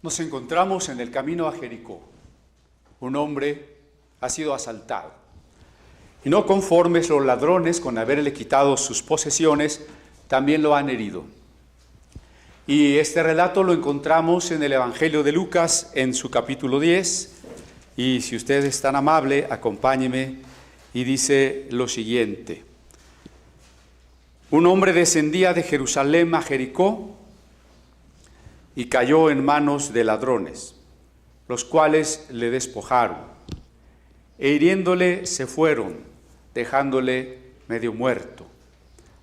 Nos encontramos en el camino a Jericó. Un hombre ha sido asaltado. Y no conformes los ladrones con haberle quitado sus posesiones, también lo han herido. Y este relato lo encontramos en el Evangelio de Lucas, en su capítulo 10. Y si usted es tan amable, acompáñeme, y dice lo siguiente. Un hombre descendía de Jerusalén a Jericó y cayó en manos de ladrones, los cuales le despojaron, e hiriéndole se fueron, dejándole medio muerto.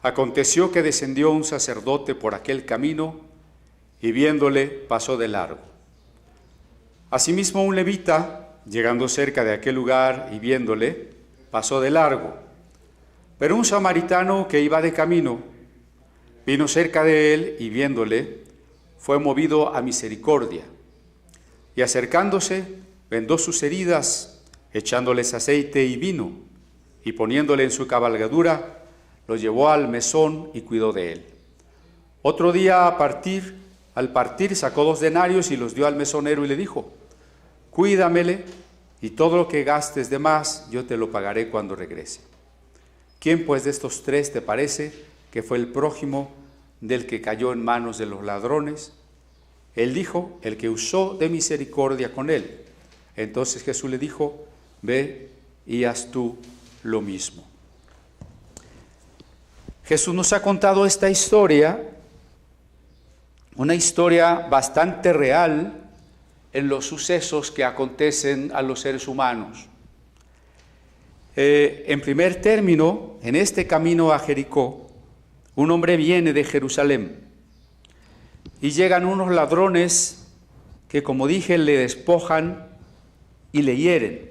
Aconteció que descendió un sacerdote por aquel camino, y viéndole pasó de largo. Asimismo un levita, llegando cerca de aquel lugar y viéndole, pasó de largo. Pero un samaritano que iba de camino, vino cerca de él y viéndole, fue movido a misericordia, y acercándose, vendó sus heridas, echándoles aceite y vino, y poniéndole en su cabalgadura, lo llevó al mesón y cuidó de él. Otro día al partir sacó 2 denarios y los dio al mesonero y le dijo: cuídamele, y todo lo que gastes de más yo te lo pagaré cuando regrese. ¿Quién pues de estos 3 te parece que fue el prójimo del que cayó en manos de los ladrones? Él dijo: el que usó de misericordia con él. Entonces Jesús le dijo: ve y haz tú lo mismo. Jesús nos ha contado esta historia, una historia bastante real en los sucesos que acontecen a los seres humanos. En primer término, en este camino a Jericó, un hombre viene de Jerusalén y llegan unos ladrones que, como dije, le despojan y le hieren.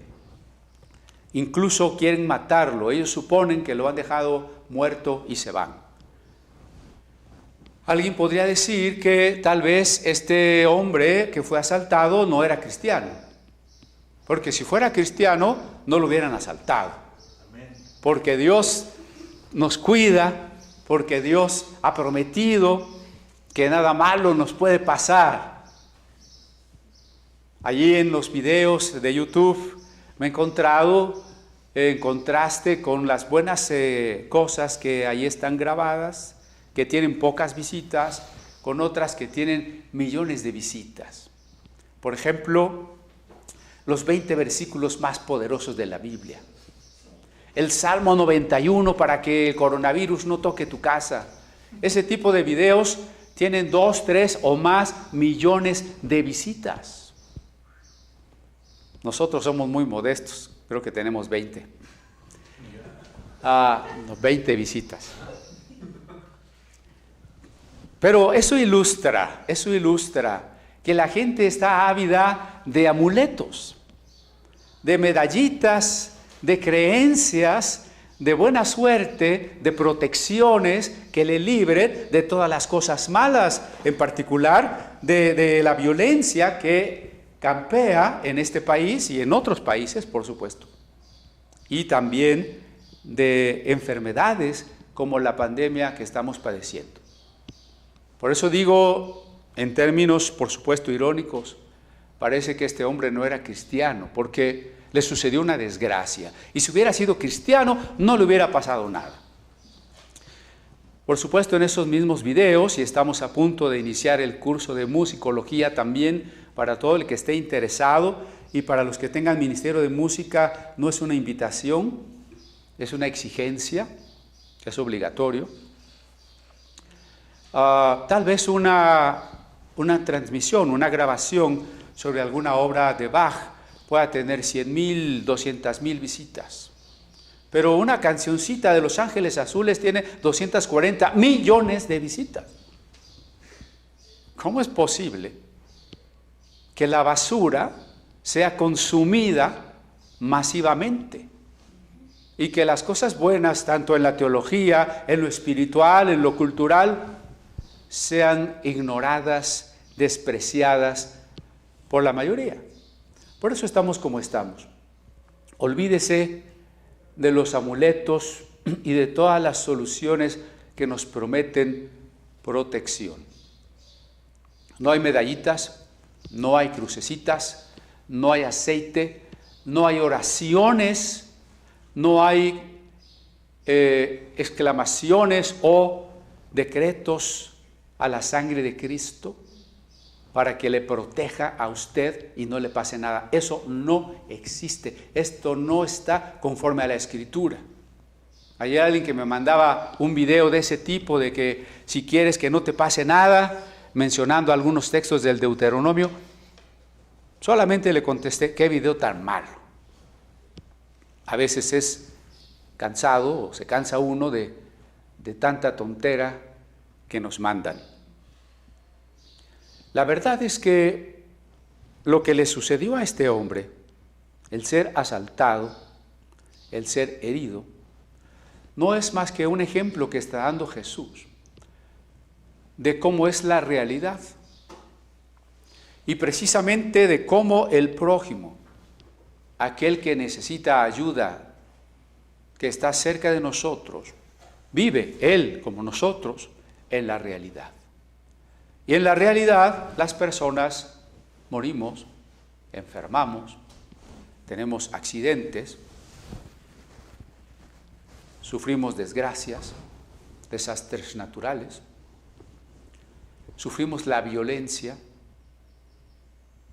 Incluso quieren matarlo. Ellos suponen que lo han dejado muerto y se van. Alguien podría decir que tal vez este hombre que fue asaltado no era cristiano, porque si fuera cristiano no lo hubieran asaltado. Porque Dios nos cuida, porque Dios ha prometido que nada malo nos puede pasar. Allí en los videos de YouTube me he encontrado en contraste con las buenas cosas que ahí están grabadas, que tienen pocas visitas, con otras que tienen millones de visitas. Por ejemplo, los 20 versículos más poderosos de la Biblia. El Salmo 91 para que el coronavirus no toque tu casa. Ese tipo de videos tienen 2, 3 o más millones de visitas. Nosotros somos muy modestos, creo que tenemos 20. 20 visitas. Pero eso ilustra que la gente está ávida de amuletos, de medallitas, de creencias, de buena suerte, de protecciones que le libren de todas las cosas malas, en particular de la violencia que campea en este país y en otros países, por supuesto, y también de enfermedades como la pandemia que estamos padeciendo. Por eso digo, en términos, por supuesto, irónicos, parece que este hombre no era cristiano, porque le sucedió una desgracia. Y si hubiera sido cristiano, no le hubiera pasado nada. Por supuesto, en esos mismos videos, y estamos a punto de iniciar el curso de musicología también para todo el que esté interesado, y para los que tengan ministerio de música, no es una invitación, es una exigencia, es obligatorio. Tal vez una transmisión, una grabación sobre alguna obra de Bach pueda tener 100,000, 200,000 visitas. Pero una cancioncita de Los Ángeles Azules tiene 240 millones de visitas. ¿Cómo es posible que la basura sea consumida masivamente y que las cosas buenas, tanto en la teología, en lo espiritual, en lo cultural, sean ignoradas, despreciadas por la mayoría? Por eso estamos como estamos. Olvídese de los amuletos y de todas las soluciones que nos prometen protección. No hay medallitas, No hay crucecitas, no hay aceite, no hay oraciones, no hay exclamaciones o decretos a la sangre de Cristo para que le proteja a usted y no le pase nada. Eso no existe. Esto no está conforme a la Escritura. Hay alguien que me mandaba un video de ese tipo, de que si quieres que no te pase nada, mencionando algunos textos del Deuteronomio. Solamente le contesté, qué video tan malo. A veces es cansado, o se cansa uno de tanta tontera que nos mandan. La verdad es que lo que le sucedió a este hombre, el ser asaltado, el ser herido, no es más que un ejemplo que está dando Jesús de cómo es la realidad y precisamente de cómo el prójimo, aquel que necesita ayuda, que está cerca de nosotros, vive él como nosotros en la realidad. Y en la realidad las personas morimos, enfermamos, tenemos accidentes, sufrimos desgracias, desastres naturales, sufrimos la violencia.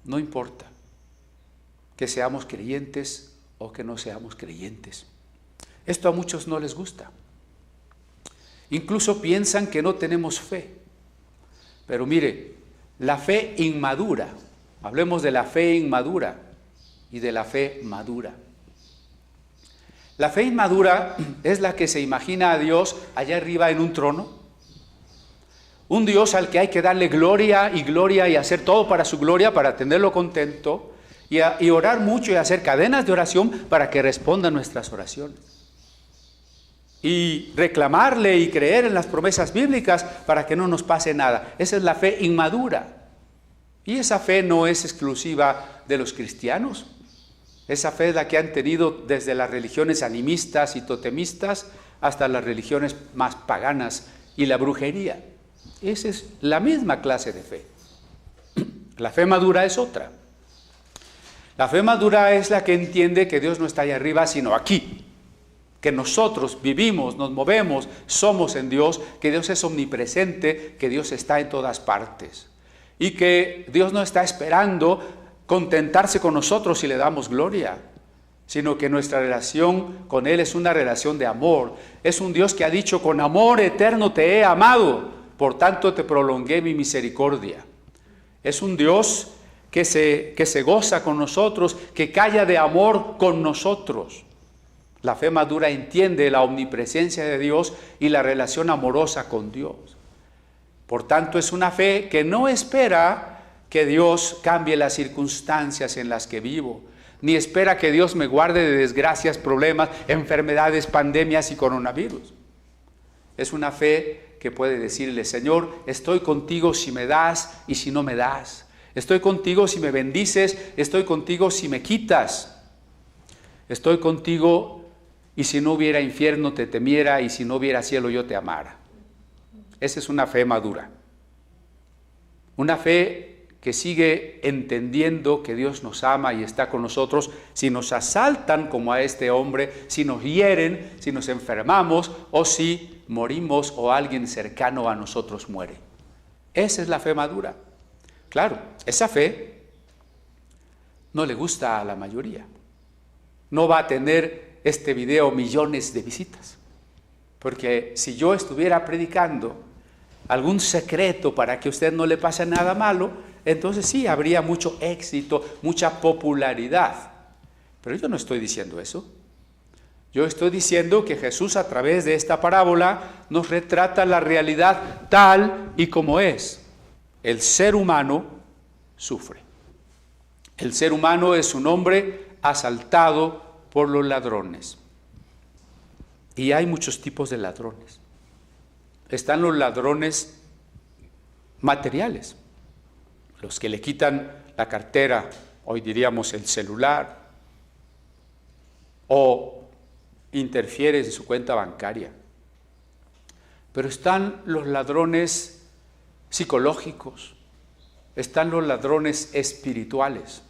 No importa que seamos creyentes o que no seamos creyentes. Esto a muchos no les gusta. Incluso piensan que no tenemos fe. Pero mire, la fe inmadura, hablemos de la fe inmadura y de la fe madura. La fe inmadura es la que se imagina a Dios allá arriba en un trono, un Dios al que hay que darle gloria y hacer todo para su gloria, para tenerlo contento, y orar mucho y hacer cadenas de oración para que responda nuestras oraciones. Y reclamarle y creer en las promesas bíblicas para que no nos pase nada. Esa es la fe inmadura. Y esa fe no es exclusiva de los cristianos. Esa fe es la que han tenido desde las religiones animistas y totemistas hasta las religiones más paganas y la brujería. Esa es la misma clase de fe. La fe madura es otra. La fe madura es la que entiende que Dios no está allá arriba, sino aquí. Que nosotros vivimos, nos movemos, somos en Dios, que Dios es omnipresente, que Dios está en todas partes. Y que Dios no está esperando contentarse con nosotros si le damos gloria, sino que nuestra relación con Él es una relación de amor. Es un Dios que ha dicho, con amor eterno te he amado, por tanto te prolongué mi misericordia. Es un Dios que se goza con nosotros, que calla de amor con nosotros. La fe madura entiende la omnipresencia de Dios y la relación amorosa con Dios. Por tanto, es una fe que no espera que Dios cambie las circunstancias en las que vivo, ni espera que Dios me guarde de desgracias, problemas, enfermedades, pandemias y coronavirus. Es una fe que puede decirle, Señor, estoy contigo si me das y si no me das. Estoy contigo si me bendices, estoy contigo si me quitas. Estoy contigo y si no hubiera infierno te temiera y si no hubiera cielo yo te amara. Esa es una fe madura. Una fe que sigue entendiendo que Dios nos ama y está con nosotros si nos asaltan como a este hombre, si nos hieren, si nos enfermamos o si morimos o alguien cercano a nosotros muere. Esa es la fe madura. Claro, esa fe no le gusta a la mayoría. No va a tener este video millones de visitas. Porque si yo estuviera predicando algún secreto para que a usted no le pase nada malo, entonces sí, habría mucho éxito, mucha popularidad. Pero yo no estoy diciendo eso. Yo estoy diciendo que Jesús a través de esta parábola nos retrata la realidad tal y como es. El ser humano sufre. El ser humano es un hombre asaltado por los ladrones. Y hay muchos tipos de ladrones. Están los ladrones materiales, los que le quitan la cartera, hoy diríamos el celular, o interfieren en su cuenta bancaria. Pero están los ladrones psicológicos, están los ladrones espirituales.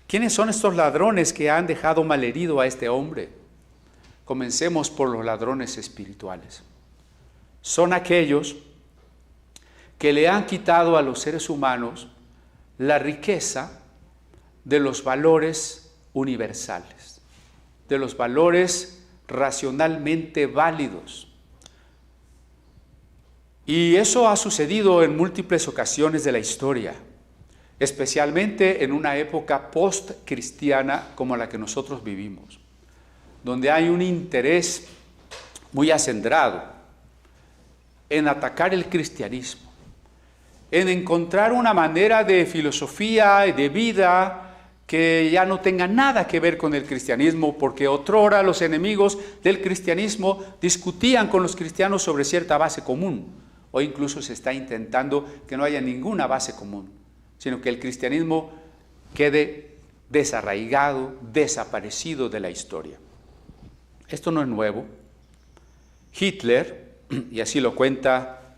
¿Quiénes son estos ladrones que han dejado malherido a este hombre? Comencemos por los ladrones espirituales. Son aquellos que le han quitado a los seres humanos la riqueza de los valores universales, de los valores racionalmente válidos. Y eso ha sucedido en múltiples ocasiones de la historia, especialmente en una época post-cristiana como la que nosotros vivimos, donde hay un interés muy acendrado en atacar el cristianismo, en encontrar una manera de filosofía y de vida que ya no tenga nada que ver con el cristianismo, porque otrora los enemigos del cristianismo discutían con los cristianos sobre cierta base común. Hoy incluso se está intentando que no haya ninguna base común, sino que el cristianismo quede desarraigado, desaparecido de la historia. Esto no es nuevo. Hitler, y así lo cuenta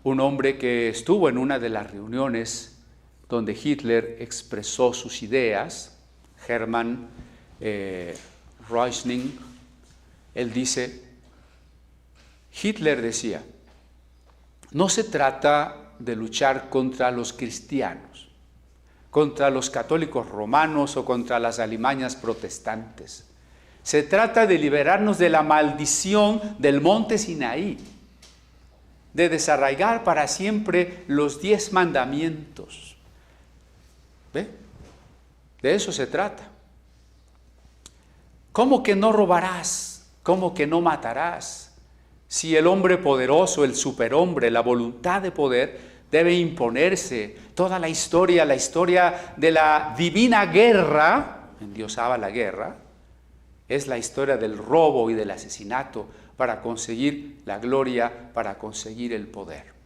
un hombre que estuvo en una de las reuniones donde Hitler expresó sus ideas, Hermann Reuschning, él dice, Hitler decía, no se trata de luchar contra los cristianos, contra los católicos romanos o contra las alimañas protestantes. Se trata de liberarnos de la maldición del monte Sinaí, de desarraigar para siempre los 10 mandamientos. ¿Ve? De eso se trata. ¿Cómo que no robarás? ¿Cómo que no matarás? Si el hombre poderoso, el superhombre, la voluntad de poder debe imponerse. Toda la historia de la divina guerra, endiosaba la guerra, es la historia del robo y del asesinato para conseguir la gloria, para conseguir el poder.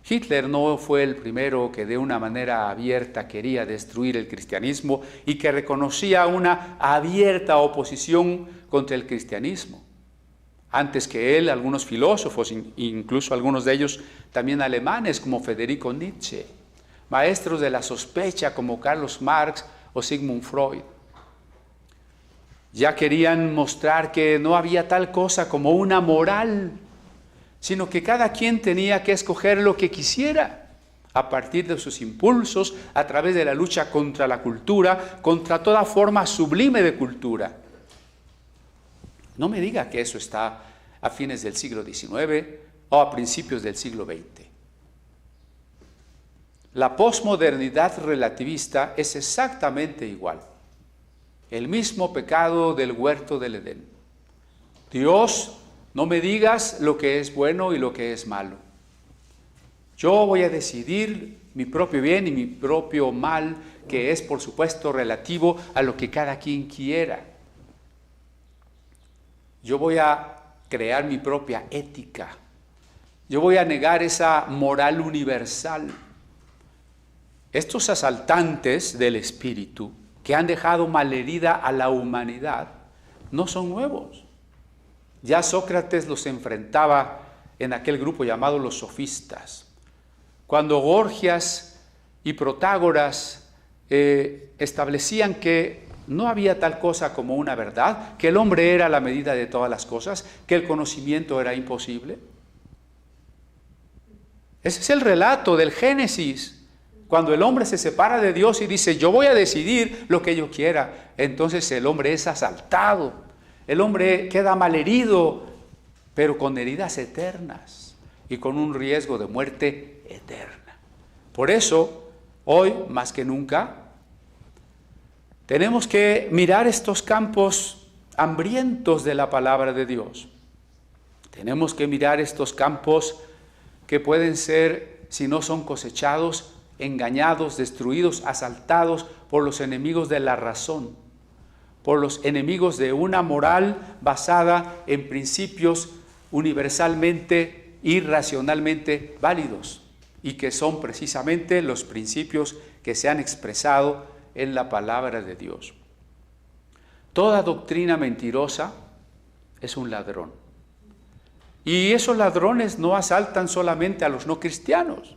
Hitler no fue el primero que de una manera abierta quería destruir el cristianismo y que reconocía una abierta oposición contra el cristianismo. Antes que él, algunos filósofos, incluso algunos de ellos también alemanes, como Federico Nietzsche, maestros de la sospecha como Carlos Marx o Sigmund Freud, ya querían mostrar que no había tal cosa como una moral, sino que cada quien tenía que escoger lo que quisiera a partir de sus impulsos, a través de la lucha contra la cultura, contra toda forma sublime de cultura. No me diga que eso está a fines del siglo XIX o a principios del siglo XX. La posmodernidad relativista es exactamente igual. El mismo pecado del huerto del Edén. Dios, no me digas lo que es bueno y lo que es malo. Yo voy a decidir mi propio bien y mi propio mal, que es, por supuesto, relativo a lo que cada quien quiera. Yo voy a crear mi propia ética. Yo voy a negar esa moral universal. Estos asaltantes del espíritu que han dejado malherida a la humanidad no son nuevos. Ya Sócrates los enfrentaba en aquel grupo llamado los sofistas. Cuando Gorgias y Protágoras establecían que no había tal cosa como una verdad, que el hombre era la medida de todas las cosas, que el conocimiento era imposible. Ese es el relato del Génesis. Cuando el hombre se separa de Dios y dice, yo voy a decidir lo que yo quiera, entonces el hombre es asaltado, el hombre queda malherido, pero con heridas eternas y con un riesgo de muerte eterna. Por eso, hoy más que nunca, tenemos que mirar estos campos hambrientos de la palabra de Dios. Tenemos que mirar estos campos que pueden ser, si no son cosechados, engañados, destruidos, asaltados por los enemigos de la razón, por los enemigos de una moral basada en principios universalmente y racionalmente válidos, y que son precisamente los principios que se han expresado en la palabra de Dios. Toda doctrina mentirosa es un ladrón. Y esos ladrones no asaltan solamente a los no cristianos.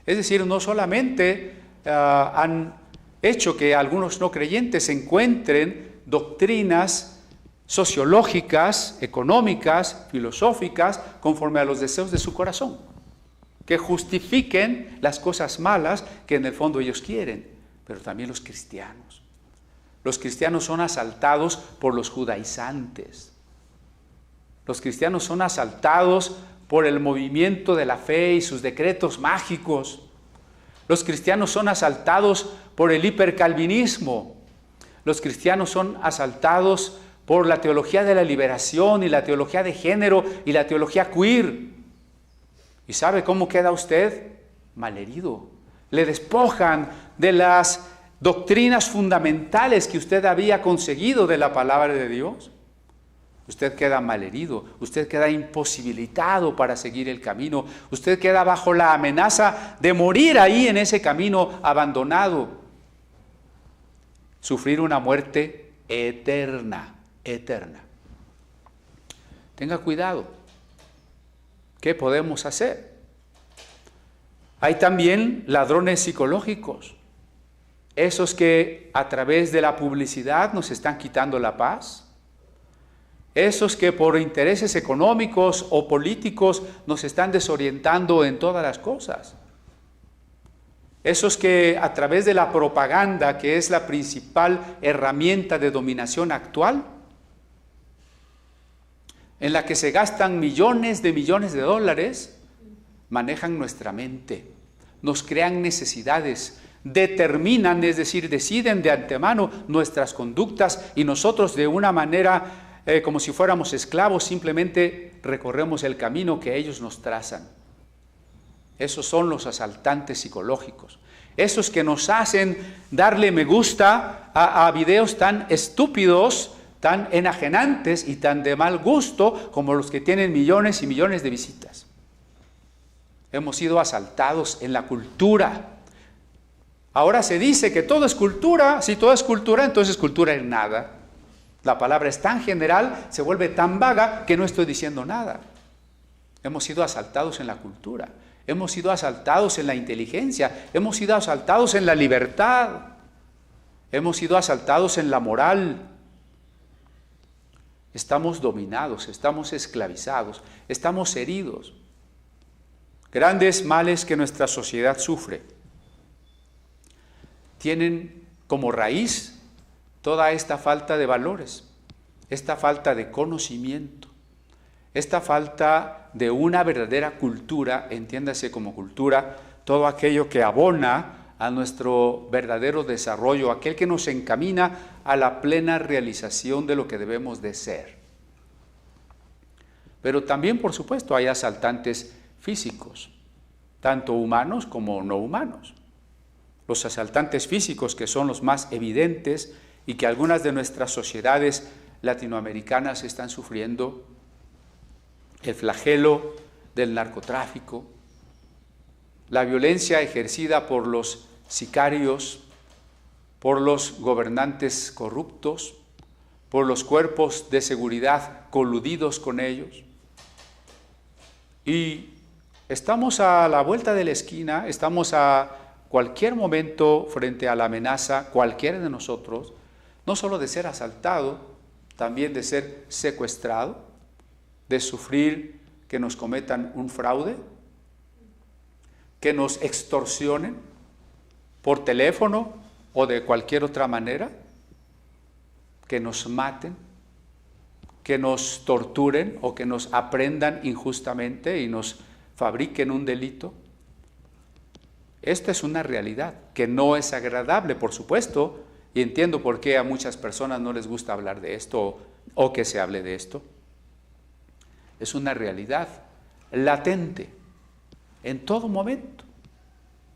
Es decir, no solamente han hecho que algunos no creyentes encuentren doctrinas sociológicas, económicas, filosóficas, conforme a los deseos de su corazón, que justifiquen las cosas malas que en el fondo ellos quieren, pero también los cristianos. Los cristianos son asaltados por los judaizantes. Los cristianos son asaltados por el movimiento de la fe y sus decretos mágicos. Los cristianos son asaltados por el hipercalvinismo. Los cristianos son asaltados por la teología de la liberación y la teología de género y la teología queer. ¿Y sabe cómo queda usted? Malherido. Le despojan de las doctrinas fundamentales que usted había conseguido de la palabra de Dios. Usted queda malherido, usted queda imposibilitado para seguir el camino, usted queda bajo la amenaza de morir ahí en ese camino abandonado, sufrir una muerte eterna, eterna. Tenga cuidado. ¿Qué podemos hacer? Hay también ladrones psicológicos, esos que a través de la publicidad nos están quitando la paz, esos que por intereses económicos o políticos nos están desorientando en todas las cosas, esos que a través de la propaganda, que es la principal herramienta de dominación actual, en la que se gastan millones de dólares, manejan nuestra mente, nos crean necesidades, determinan, es decir, deciden de antemano nuestras conductas y nosotros de una manera como si fuéramos esclavos, simplemente recorremos el camino que ellos nos trazan. Esos son los asaltantes psicológicos, esos que nos hacen darle me gusta a videos tan estúpidos, tan enajenantes y tan de mal gusto como los que tienen millones y millones de visitas. Hemos sido asaltados en la cultura. Ahora se dice que todo es cultura. Si todo es cultura, entonces cultura es nada. La palabra es tan general, se vuelve tan vaga que no estoy diciendo nada. Hemos sido asaltados en la cultura, hemos sido asaltados en la inteligencia, hemos sido asaltados en la libertad, hemos sido asaltados en la moral. Estamos dominados, estamos esclavizados, estamos heridos. Grandes males que nuestra sociedad sufre tienen como raíz toda esta falta de valores, esta falta de conocimiento, esta falta de una verdadera cultura, entiéndase como cultura, todo aquello que abona a nuestro verdadero desarrollo, aquel que nos encamina a la plena realización de lo que debemos de ser. Pero también, por supuesto, hay asaltantes físicos, tanto humanos como no humanos. Los asaltantes físicos, que son los más evidentes y que algunas de nuestras sociedades latinoamericanas están sufriendo, el flagelo del narcotráfico, la violencia ejercida por los sicarios, por los gobernantes corruptos, por los cuerpos de seguridad coludidos con ellos. Y estamos a la vuelta de la esquina, estamos a cualquier momento frente a la amenaza, cualquiera de nosotros, no solo de ser asaltado, también de ser secuestrado, de sufrir que nos cometan un fraude, que nos extorsionen por teléfono o de cualquier otra manera, que nos maten, que nos torturen o que nos aprendan injustamente y nos fabriquen un delito. Esta es una realidad que no es agradable, por supuesto, y entiendo por qué a muchas personas no les gusta hablar de esto o que se hable de esto. Es una realidad latente en todo momento.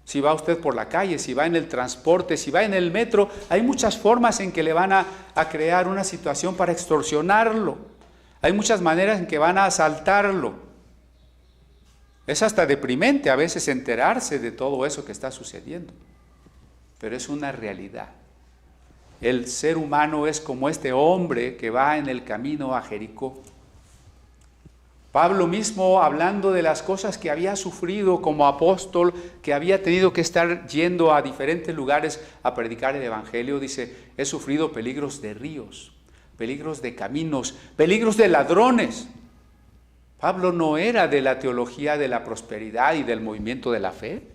Si va usted por la calle, si va en el transporte, si va en el metro, hay muchas formas en que le van a crear una situación para extorsionarlo. Hay muchas maneras en que van a asaltarlo. Es hasta deprimente a veces enterarse de todo eso que está sucediendo, pero es una realidad. El ser humano es como este hombre que va en el camino a Jericó. Pablo mismo, hablando de las cosas que había sufrido como apóstol, que había tenido que estar yendo a diferentes lugares a predicar el evangelio, dice: he sufrido peligros de ríos, peligros de caminos, peligros de ladrones. Pablo no era de la teología de la prosperidad y del movimiento de la fe.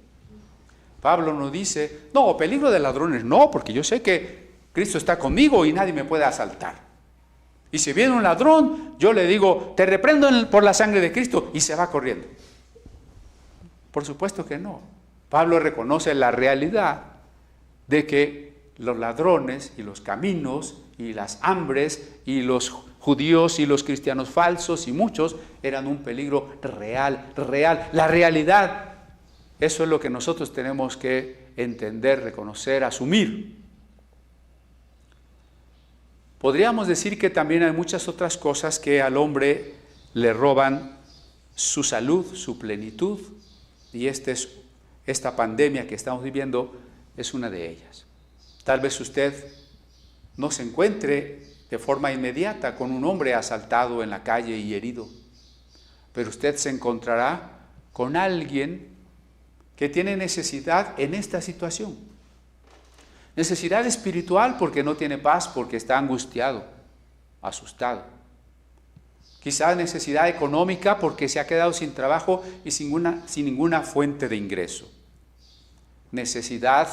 Pablo no dice: no, peligro de ladrones no, porque yo sé que Cristo está conmigo y nadie me puede asaltar. Y si viene un ladrón, yo le digo: te reprendo por la sangre de Cristo, y se va corriendo. Por supuesto que no. Pablo reconoce la realidad de que los ladrones y los caminos y las hambres y los judíos y los cristianos falsos y muchos eran un peligro real. La realidad, eso es lo que nosotros tenemos que entender, reconocer, asumir. Podríamos decir que también hay muchas otras cosas que al hombre le roban su salud, su plenitud, y esta pandemia que estamos viviendo es una de ellas. Tal vez usted no se encuentre de forma inmediata con un hombre asaltado en la calle y herido, pero usted se encontrará con alguien que tiene necesidad en esta situación. Necesidad espiritual porque no tiene paz, porque está angustiado, asustado. Quizás necesidad económica porque se ha quedado sin trabajo y sin ninguna fuente de ingreso. Necesidad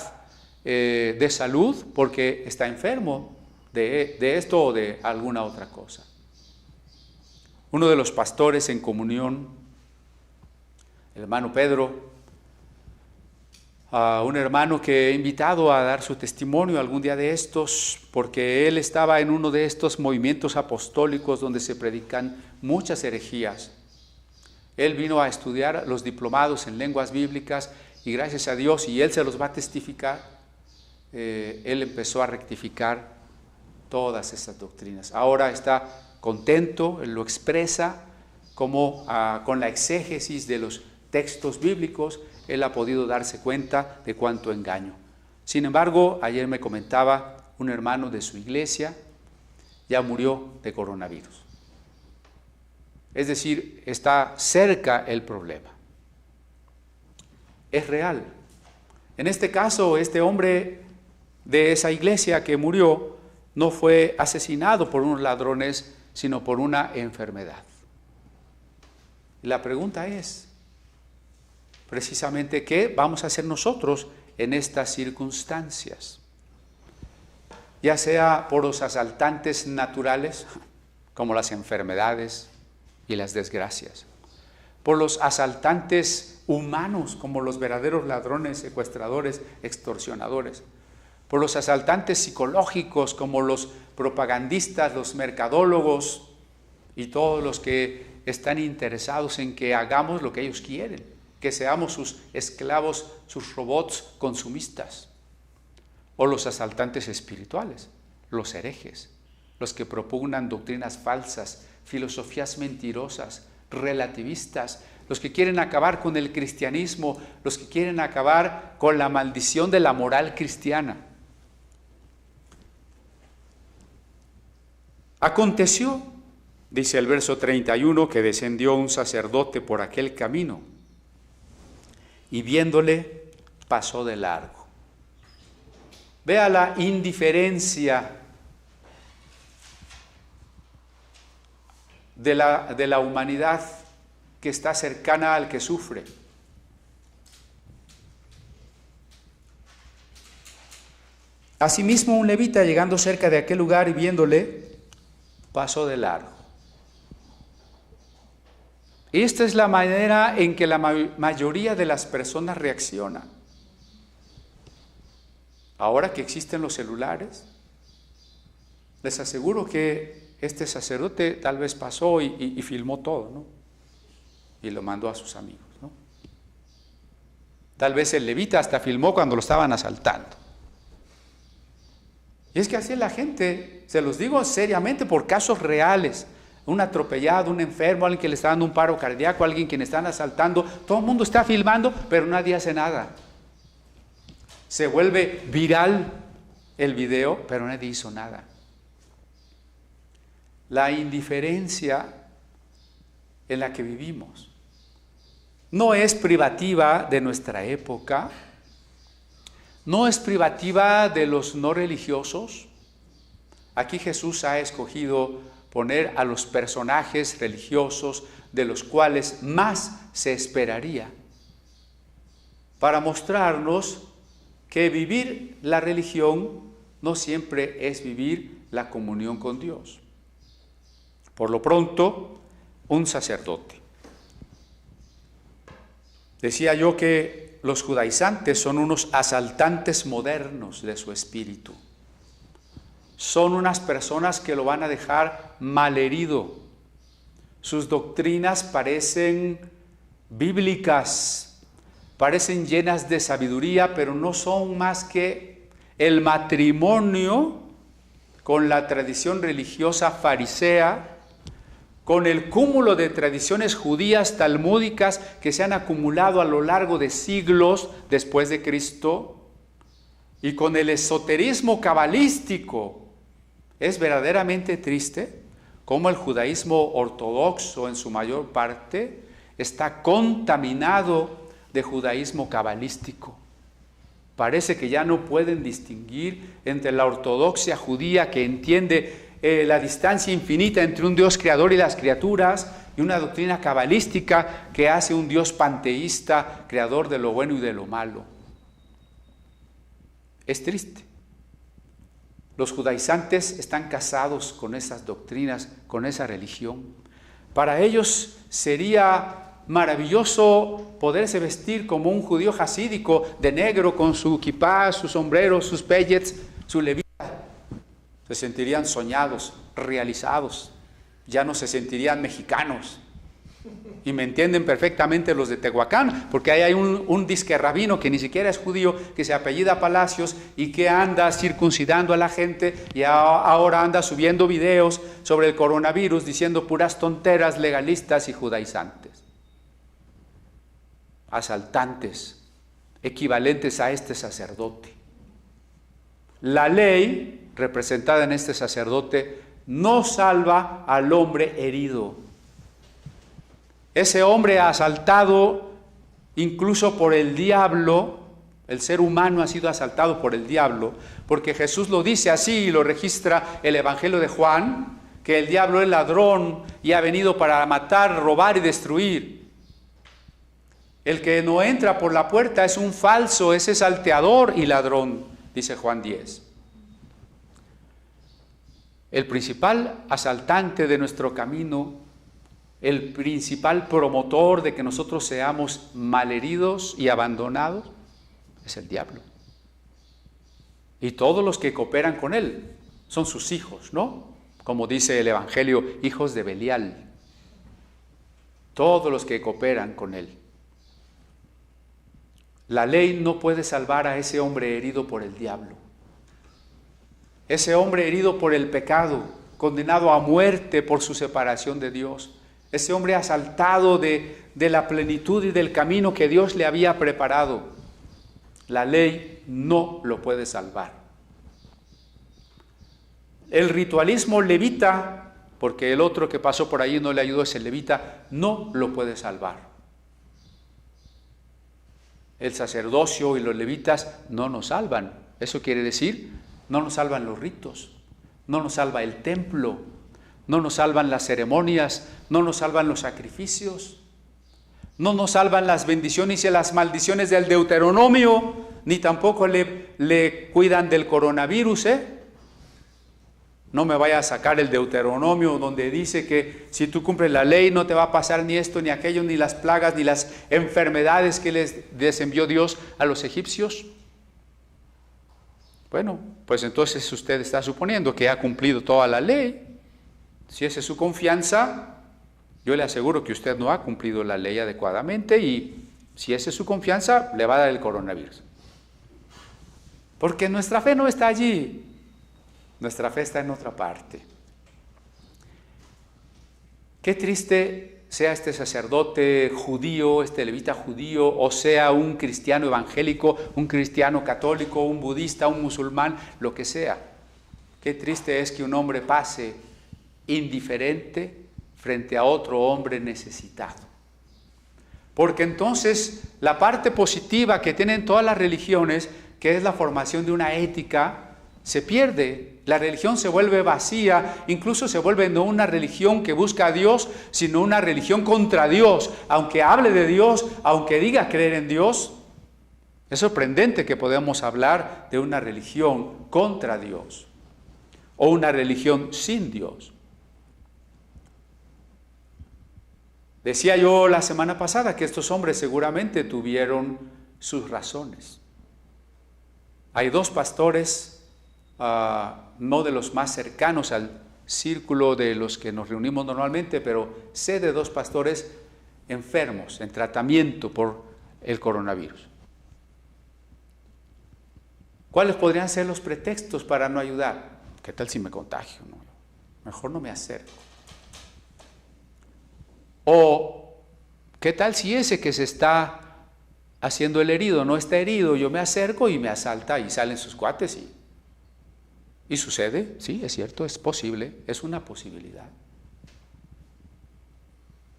de salud porque está enfermo de esto o de alguna otra cosa. Uno de los pastores en comunión, el hermano Pedro, a un hermano que he invitado a dar su testimonio algún día de estos, porque él estaba en uno de estos movimientos apostólicos donde se predican muchas herejías. Él vino a estudiar los diplomados en lenguas bíblicas y gracias a Dios, y él se los va a testificar, él empezó a rectificar todas estas doctrinas. Ahora está contento, él lo expresa como con la exégesis de los textos bíblicos. Él ha podido darse cuenta de cuánto engaño. Sin embargo, ayer me comentaba un hermano de su iglesia, ya murió de coronavirus. Es decir, está cerca el problema. Es real. En este caso, este hombre de esa iglesia que murió no fue asesinado por unos ladrones, sino por una enfermedad. Y la pregunta es, precisamente, ¿qué vamos a hacer nosotros en estas circunstancias? Ya sea por los asaltantes naturales, como las enfermedades y las desgracias, por los asaltantes humanos, como los verdaderos ladrones, secuestradores, extorsionadores, por los asaltantes psicológicos, como los propagandistas, los mercadólogos y todos los que están interesados en que hagamos lo que ellos quieren, que seamos sus esclavos, sus robots consumistas, o los asaltantes espirituales, los herejes, los que propugnan doctrinas falsas, filosofías mentirosas, relativistas, los que quieren acabar con el cristianismo, los que quieren acabar con la maldición de la moral cristiana. Aconteció, dice el verso 31, que descendió un sacerdote por aquel camino, y viéndole, pasó de largo. Vea la indiferencia de la humanidad que está cercana al que sufre. Asimismo, un levita, llegando cerca de aquel lugar y viéndole, pasó de largo. Esta es la manera en que la mayoría de las personas reaccionan. Ahora que existen los celulares, les aseguro que este sacerdote tal vez pasó y filmó todo, ¿no? Y lo mandó a sus amigos, ¿no? Tal vez el levita hasta filmó cuando lo estaban asaltando. Y es que así es la gente, se los digo seriamente por casos reales. Un atropellado, un enfermo, alguien que le está dando un paro cardíaco, alguien que le están asaltando, todo el mundo está filmando, pero nadie hace nada. Se vuelve viral el video, pero nadie hizo nada. La indiferencia en la que vivimos. No es privativa de nuestra época, no es privativa de los no religiosos. Aquí Jesús ha escogido poner a los personajes religiosos de los cuales más se esperaría, para mostrarnos que vivir la religión no siempre es vivir la comunión con Dios. Por lo pronto, un sacerdote. Decía yo que los judaizantes son unos asaltantes modernos de su espíritu. Son unas personas que lo van a dejar malherido. Sus doctrinas parecen bíblicas, parecen llenas de sabiduría, pero no son más que el matrimonio con la tradición religiosa farisea, con el cúmulo de tradiciones judías talmúdicas que se han acumulado a lo largo de siglos después de Cristo, y con el esoterismo cabalístico. Es verdaderamente triste cómo el judaísmo ortodoxo en su mayor parte está contaminado de judaísmo cabalístico. Parece que ya no pueden distinguir entre la ortodoxia judía, que entiende la distancia infinita entre un Dios creador y las criaturas, y una doctrina cabalística que hace un Dios panteísta, creador de lo bueno y de lo malo. Es triste. Los judaizantes están casados con esas doctrinas, con esa religión. Para ellos sería maravilloso poderse vestir como un judío jasídico, de negro, con su kipá, su sombrero, sus pellets, su levita. Se sentirían soñados, realizados. Ya no se sentirían mexicanos. Y me entienden perfectamente los de Tehuacán, porque ahí hay un disque rabino que ni siquiera es judío, que se apellida Palacios y que anda circuncidando a la gente, y ahora anda subiendo videos sobre el coronavirus diciendo puras tonteras legalistas y judaizantes. Asaltantes, equivalentes a este sacerdote. La ley, representada en este sacerdote, no salva al hombre herido. Ese hombre asaltado incluso por el diablo, el ser humano ha sido asaltado por el diablo, porque Jesús lo dice así y lo registra el Evangelio de Juan, que el diablo es ladrón y ha venido para matar, robar y destruir. El que no entra por la puerta es un falso, ese salteador y ladrón, dice Juan 10. El principal asaltante de nuestro camino, el principal promotor de que nosotros seamos malheridos y abandonados, es el diablo. Y todos los que cooperan con él son sus hijos, ¿no? Como dice el Evangelio, hijos de Belial. Todos los que cooperan con él. La ley no puede salvar a ese hombre herido por el diablo. Ese hombre herido por el pecado, condenado a muerte por su separación de Dios. Ese hombre asaltado de la plenitud y del camino que Dios le había preparado. La ley no lo puede salvar. El ritualismo levita, porque el otro que pasó por allí no le ayudó, ese levita, no lo puede salvar. El sacerdocio y los levitas no nos salvan. Eso quiere decir, no nos salvan los ritos, no nos salva el templo, no nos salvan las ceremonias, no nos salvan los sacrificios, no nos salvan las bendiciones y las maldiciones del Deuteronomio, ni tampoco le cuidan del coronavirus, No me vaya a sacar el Deuteronomio donde dice que si tú cumples la ley no te va a pasar ni esto, ni aquello, ni las plagas, ni las enfermedades que les envió Dios a los egipcios. Bueno, pues entonces usted está suponiendo que ha cumplido toda la ley. Si esa es su confianza, yo le aseguro que usted no ha cumplido la ley adecuadamente, y si esa es su confianza, le va a dar el coronavirus. Porque nuestra fe no está allí. Nuestra fe está en otra parte. Qué triste sea este sacerdote judío, este levita judío, o sea un cristiano evangélico, un cristiano católico, un budista, un musulmán, lo que sea. Qué triste es que un hombre pase indiferente frente a otro hombre necesitado. Porque entonces la parte positiva que tienen todas las religiones, que es la formación de una ética, se pierde. La religión se vuelve vacía, incluso se vuelve no una religión que busca a Dios, sino una religión contra Dios. Aunque hable de Dios, aunque diga creer en Dios, es sorprendente que podamos hablar de una religión contra Dios o una religión sin Dios. Decía yo la semana pasada que estos hombres seguramente tuvieron sus razones. Hay dos pastores, no de los más cercanos al círculo de los que nos reunimos normalmente, pero sé de dos pastores enfermos, en tratamiento por el coronavirus. ¿Cuáles podrían ser los pretextos para no ayudar? ¿Qué tal si me contagio? No, mejor no me acerco. O, ¿qué tal si ese que se está haciendo el herido no está herido? Yo me acerco y me asalta y salen sus cuates y sucede, sí, es cierto, es posible, es una posibilidad.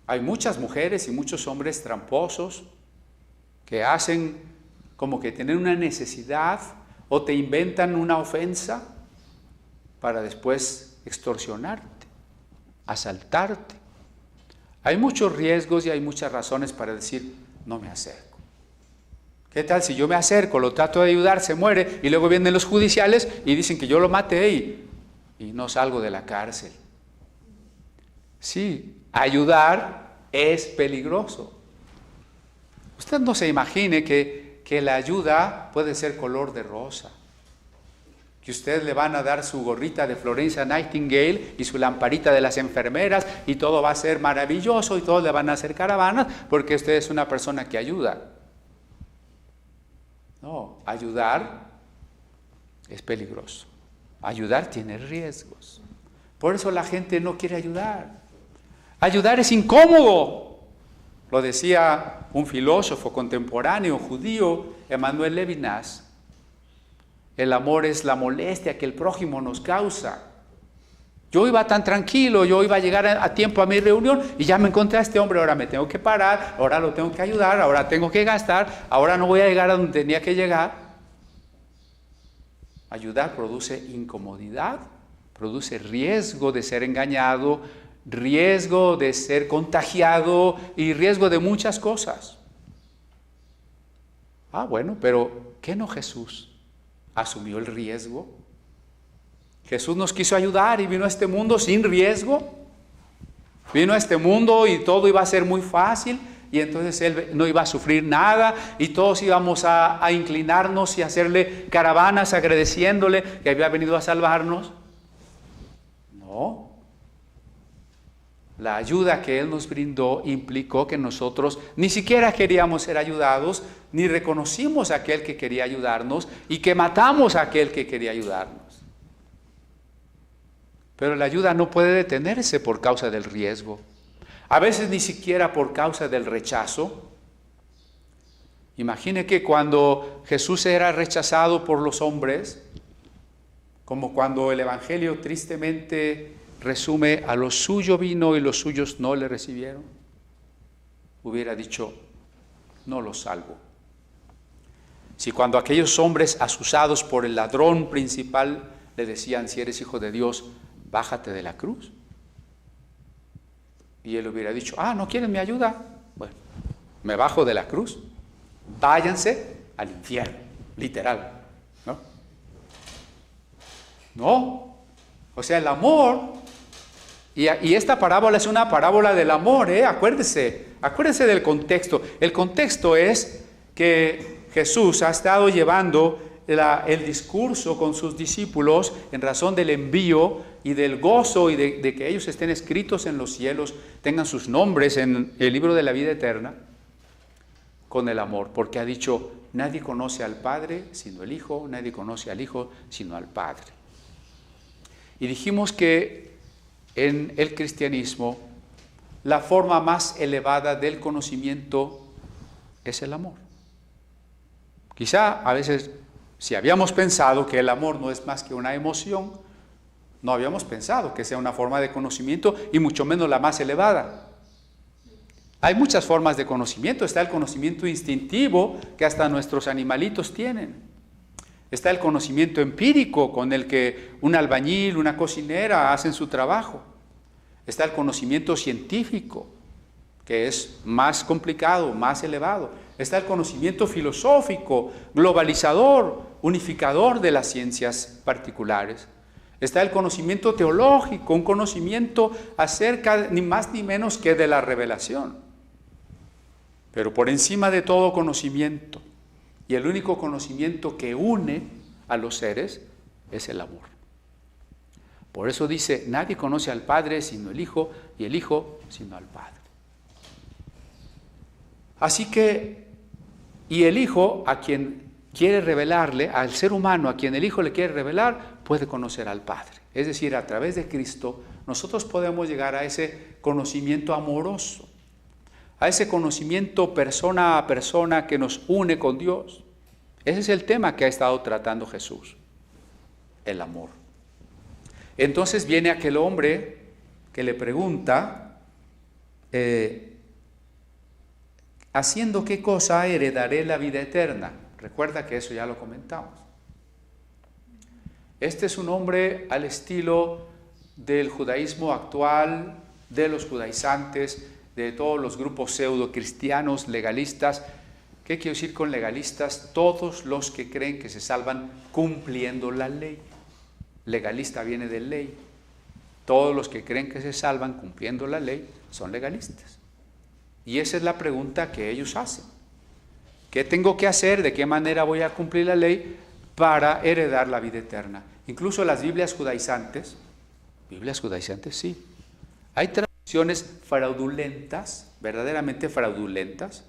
Hay muchas mujeres y muchos hombres tramposos que hacen como que tienen una necesidad o te inventan una ofensa para después extorsionarte, asaltarte. Hay muchos riesgos y hay muchas razones para decir, no me acerco. ¿Qué tal si yo me acerco, lo trato de ayudar, se muere y luego vienen los judiciales y dicen que yo lo maté y no salgo de la cárcel? Sí, ayudar es peligroso. Usted no se imagine que la ayuda puede ser color de rosa. Que usted le van a dar su gorrita de Florence Nightingale y su lamparita de las enfermeras y todo va a ser maravilloso y todos le van a hacer caravanas porque usted es una persona que ayuda. No, ayudar es peligroso. Ayudar tiene riesgos. Por eso la gente no quiere ayudar. Ayudar es incómodo. Lo decía un filósofo contemporáneo judío, Emmanuel Levinas. El amor es la molestia que el prójimo nos causa. Yo iba tan tranquilo, yo iba a llegar a tiempo a mi reunión y ya me encontré a este hombre, ahora me tengo que parar, ahora lo tengo que ayudar, ahora tengo que gastar, ahora no voy a llegar a donde tenía que llegar. Ayudar produce incomodidad, produce riesgo de ser engañado, riesgo de ser contagiado y riesgo de muchas cosas. Bueno, pero ¿qué no Jesús? ¿Asumió el riesgo? Jesús nos quiso ayudar y vino a este mundo sin riesgo. Vino a este mundo y todo iba a ser muy fácil y entonces Él no iba a sufrir nada y todos íbamos a inclinarnos y hacerle caravanas agradeciéndole que había venido a salvarnos. No. La ayuda que Él nos brindó implicó que nosotros ni siquiera queríamos ser ayudados, ni reconocimos a aquel que quería ayudarnos y que matamos a aquel que quería ayudarnos. Pero la ayuda no puede detenerse por causa del riesgo. A veces ni siquiera por causa del rechazo. Imagine que cuando Jesús era rechazado por los hombres, como cuando el Evangelio tristemente resume, a lo suyo vino y los suyos no le recibieron, hubiera dicho, no los salvo. Si cuando aquellos hombres asusados por el ladrón principal le decían, si eres hijo de Dios, bájate de la cruz, y él hubiera dicho, ¿no quieren mi ayuda? Bueno, me bajo de la cruz, váyanse al infierno, literal, ¿no? No, o sea, el amor, y esta parábola es una parábola del amor, acuérdese del contexto. El contexto es que Jesús ha estado llevando el discurso con sus discípulos en razón del envío y del gozo y de que ellos estén escritos en los cielos, tengan sus nombres en el libro de la vida eterna, con el amor, porque ha dicho, nadie conoce al Padre sino el Hijo, nadie conoce al Hijo sino al Padre. Y dijimos que en el cristianismo la forma más elevada del conocimiento es el amor. Quizá a veces, si habíamos pensado que el amor no es más que una emoción, No habíamos pensado que sea una forma de conocimiento y mucho menos la más elevada. Hay muchas formas de conocimiento. Está el conocimiento instintivo que hasta nuestros animalitos tienen. Está el conocimiento empírico con el que un albañil, una cocinera hacen su trabajo. Está el conocimiento científico, que es más complicado, más elevado. Está el conocimiento filosófico, globalizador, unificador de las ciencias particulares. Está el conocimiento teológico, un conocimiento acerca ni más ni menos que de la revelación. Pero por encima de todo conocimiento, y el único conocimiento que une a los seres, es el amor. Por eso dice, nadie conoce al Padre sino el Hijo, y el Hijo sino al Padre. Así que, y el Hijo a quien quiere revelarle, al ser humano a quien el Hijo le quiere revelar, puede conocer al Padre. Es decir, a través de Cristo, nosotros podemos llegar a ese conocimiento amoroso, a ese conocimiento persona a persona que nos une con Dios. Ese es el tema que ha estado tratando Jesús, el amor. Entonces viene aquel hombre que le pregunta, ¿haciendo qué cosa heredaré la vida eterna? Recuerda que eso ya lo comentamos. Este es un hombre al estilo del judaísmo actual, de los judaizantes, de todos los grupos pseudo-cristianos legalistas. ¿Qué quiero decir con legalistas? Todos los que creen que se salvan cumpliendo la ley. Legalista viene de ley. Todos los que creen que se salvan cumpliendo la ley son legalistas. Y esa es la pregunta que ellos hacen. ¿Qué tengo que hacer? ¿De qué manera voy a cumplir la ley para heredar la vida eterna? Incluso las Biblias judaizantes sí. Hay traducciones fraudulentas, verdaderamente fraudulentas,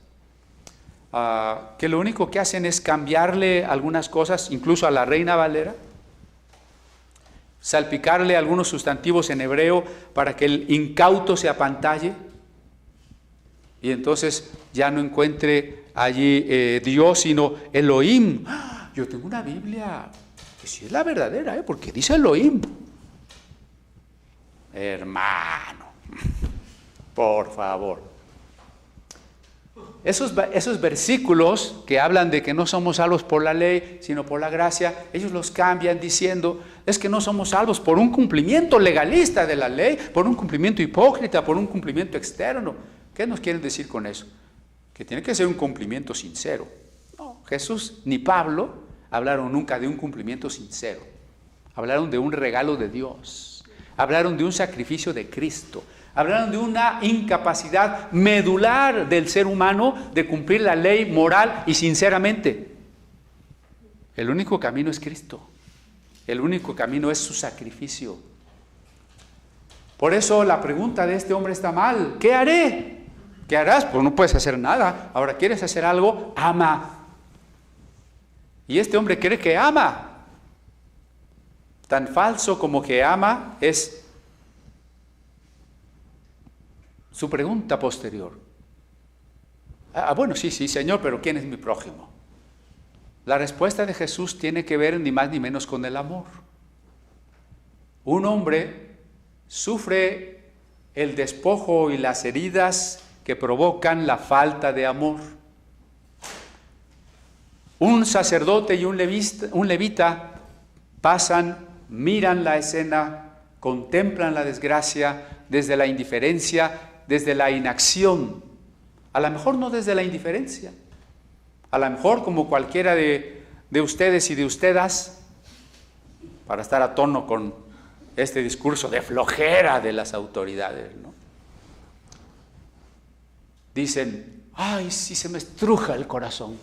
que lo único que hacen es cambiarle algunas cosas, incluso a la Reina Valera, salpicarle algunos sustantivos en hebreo para que el incauto se apantalle y entonces ya no encuentre allí Dios, sino Elohim. Yo tengo una Biblia que sí es la verdadera, porque dice Elohim. Hermano, por favor. Esos versículos que hablan de que no somos salvos por la ley, sino por la gracia, ellos los cambian diciendo, es que no somos salvos por un cumplimiento legalista de la ley, por un cumplimiento hipócrita, por un cumplimiento externo. ¿Qué nos quieren decir con eso? Que tiene que ser un cumplimiento sincero. No, Jesús ni Pablo hablaron nunca de un cumplimiento sincero. Hablaron de un regalo de Dios. Hablaron de un sacrificio de Cristo. Hablaron de una incapacidad medular del ser humano de cumplir la ley moral y sinceramente. El único camino es Cristo. El único camino es su sacrificio. Por eso la pregunta de este hombre está mal. ¿Qué haré? ¿Qué harás? Pues no puedes hacer nada. Ahora, ¿quieres hacer algo? Ama. Y este hombre cree que ama. Tan falso como que ama es su pregunta posterior. Bueno, sí, Señor, pero ¿quién es mi prójimo? La respuesta de Jesús tiene que ver ni más ni menos con el amor. Un hombre sufre el despojo y las heridas que provocan la falta de amor. Un sacerdote y un levita pasan, miran la escena, contemplan la desgracia desde la indiferencia, desde la inacción, a lo mejor no desde la indiferencia, a lo mejor como cualquiera de ustedes y de ustedes, para estar a tono con este discurso de flojera de las autoridades, ¿no? Dicen, ay, sí se me estruja el corazón,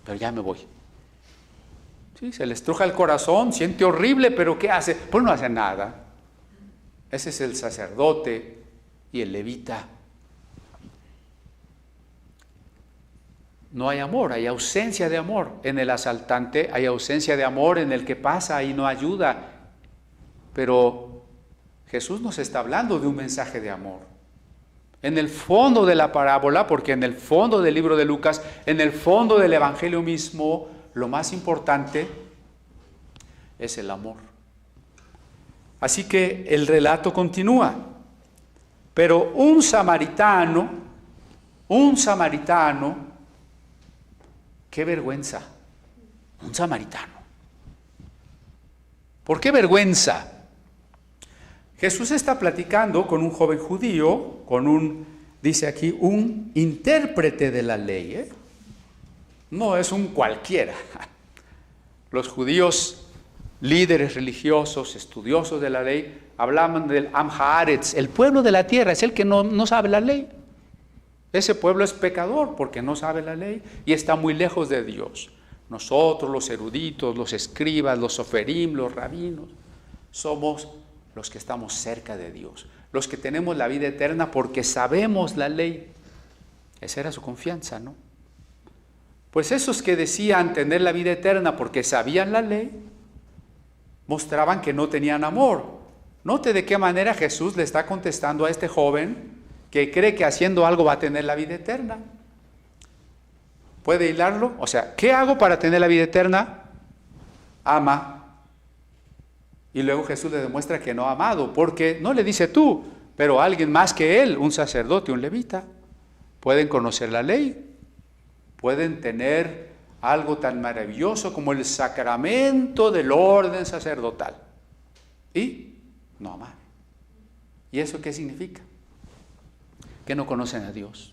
pero ya me voy. Sí, se le estruja el corazón, siente horrible, pero ¿qué hace? Pues no hace nada. Ese es el sacerdote y el levita. No hay amor, hay ausencia de amor. En el asaltante hay ausencia de amor, en el que pasa y no ayuda. Pero Jesús nos está hablando de un mensaje de amor. En el fondo de la parábola, porque en el fondo del libro de Lucas, en el fondo del Evangelio mismo, lo más importante es el amor. Así que el relato continúa. Pero un samaritano, qué vergüenza, un samaritano. ¿Por qué vergüenza? Jesús está platicando con un joven judío, dice aquí, un intérprete de la ley. No es un cualquiera. Los judíos, líderes religiosos, estudiosos de la ley, hablaban del Am Haaretz, el pueblo de la tierra, es el que no sabe la ley. Ese pueblo es pecador porque no sabe la ley y está muy lejos de Dios. Nosotros, los eruditos, los escribas, los soferim, los rabinos, somos los que estamos cerca de Dios, los que tenemos la vida eterna porque sabemos la ley. Esa era su confianza, ¿no? Pues esos que decían tener la vida eterna porque sabían la ley, mostraban que no tenían amor. Note de qué manera Jesús le está contestando a este joven que cree que haciendo algo va a tener la vida eterna. ¿Puede hilarlo? O sea, ¿qué hago para tener la vida eterna? Ama. Y luego Jesús le demuestra que no ha amado, porque no le dice tú, pero alguien más que él, un sacerdote, un levita, pueden conocer la ley, pueden tener algo tan maravilloso como el sacramento del orden sacerdotal. Y no amar. ¿Y eso qué significa? Que no conocen a Dios.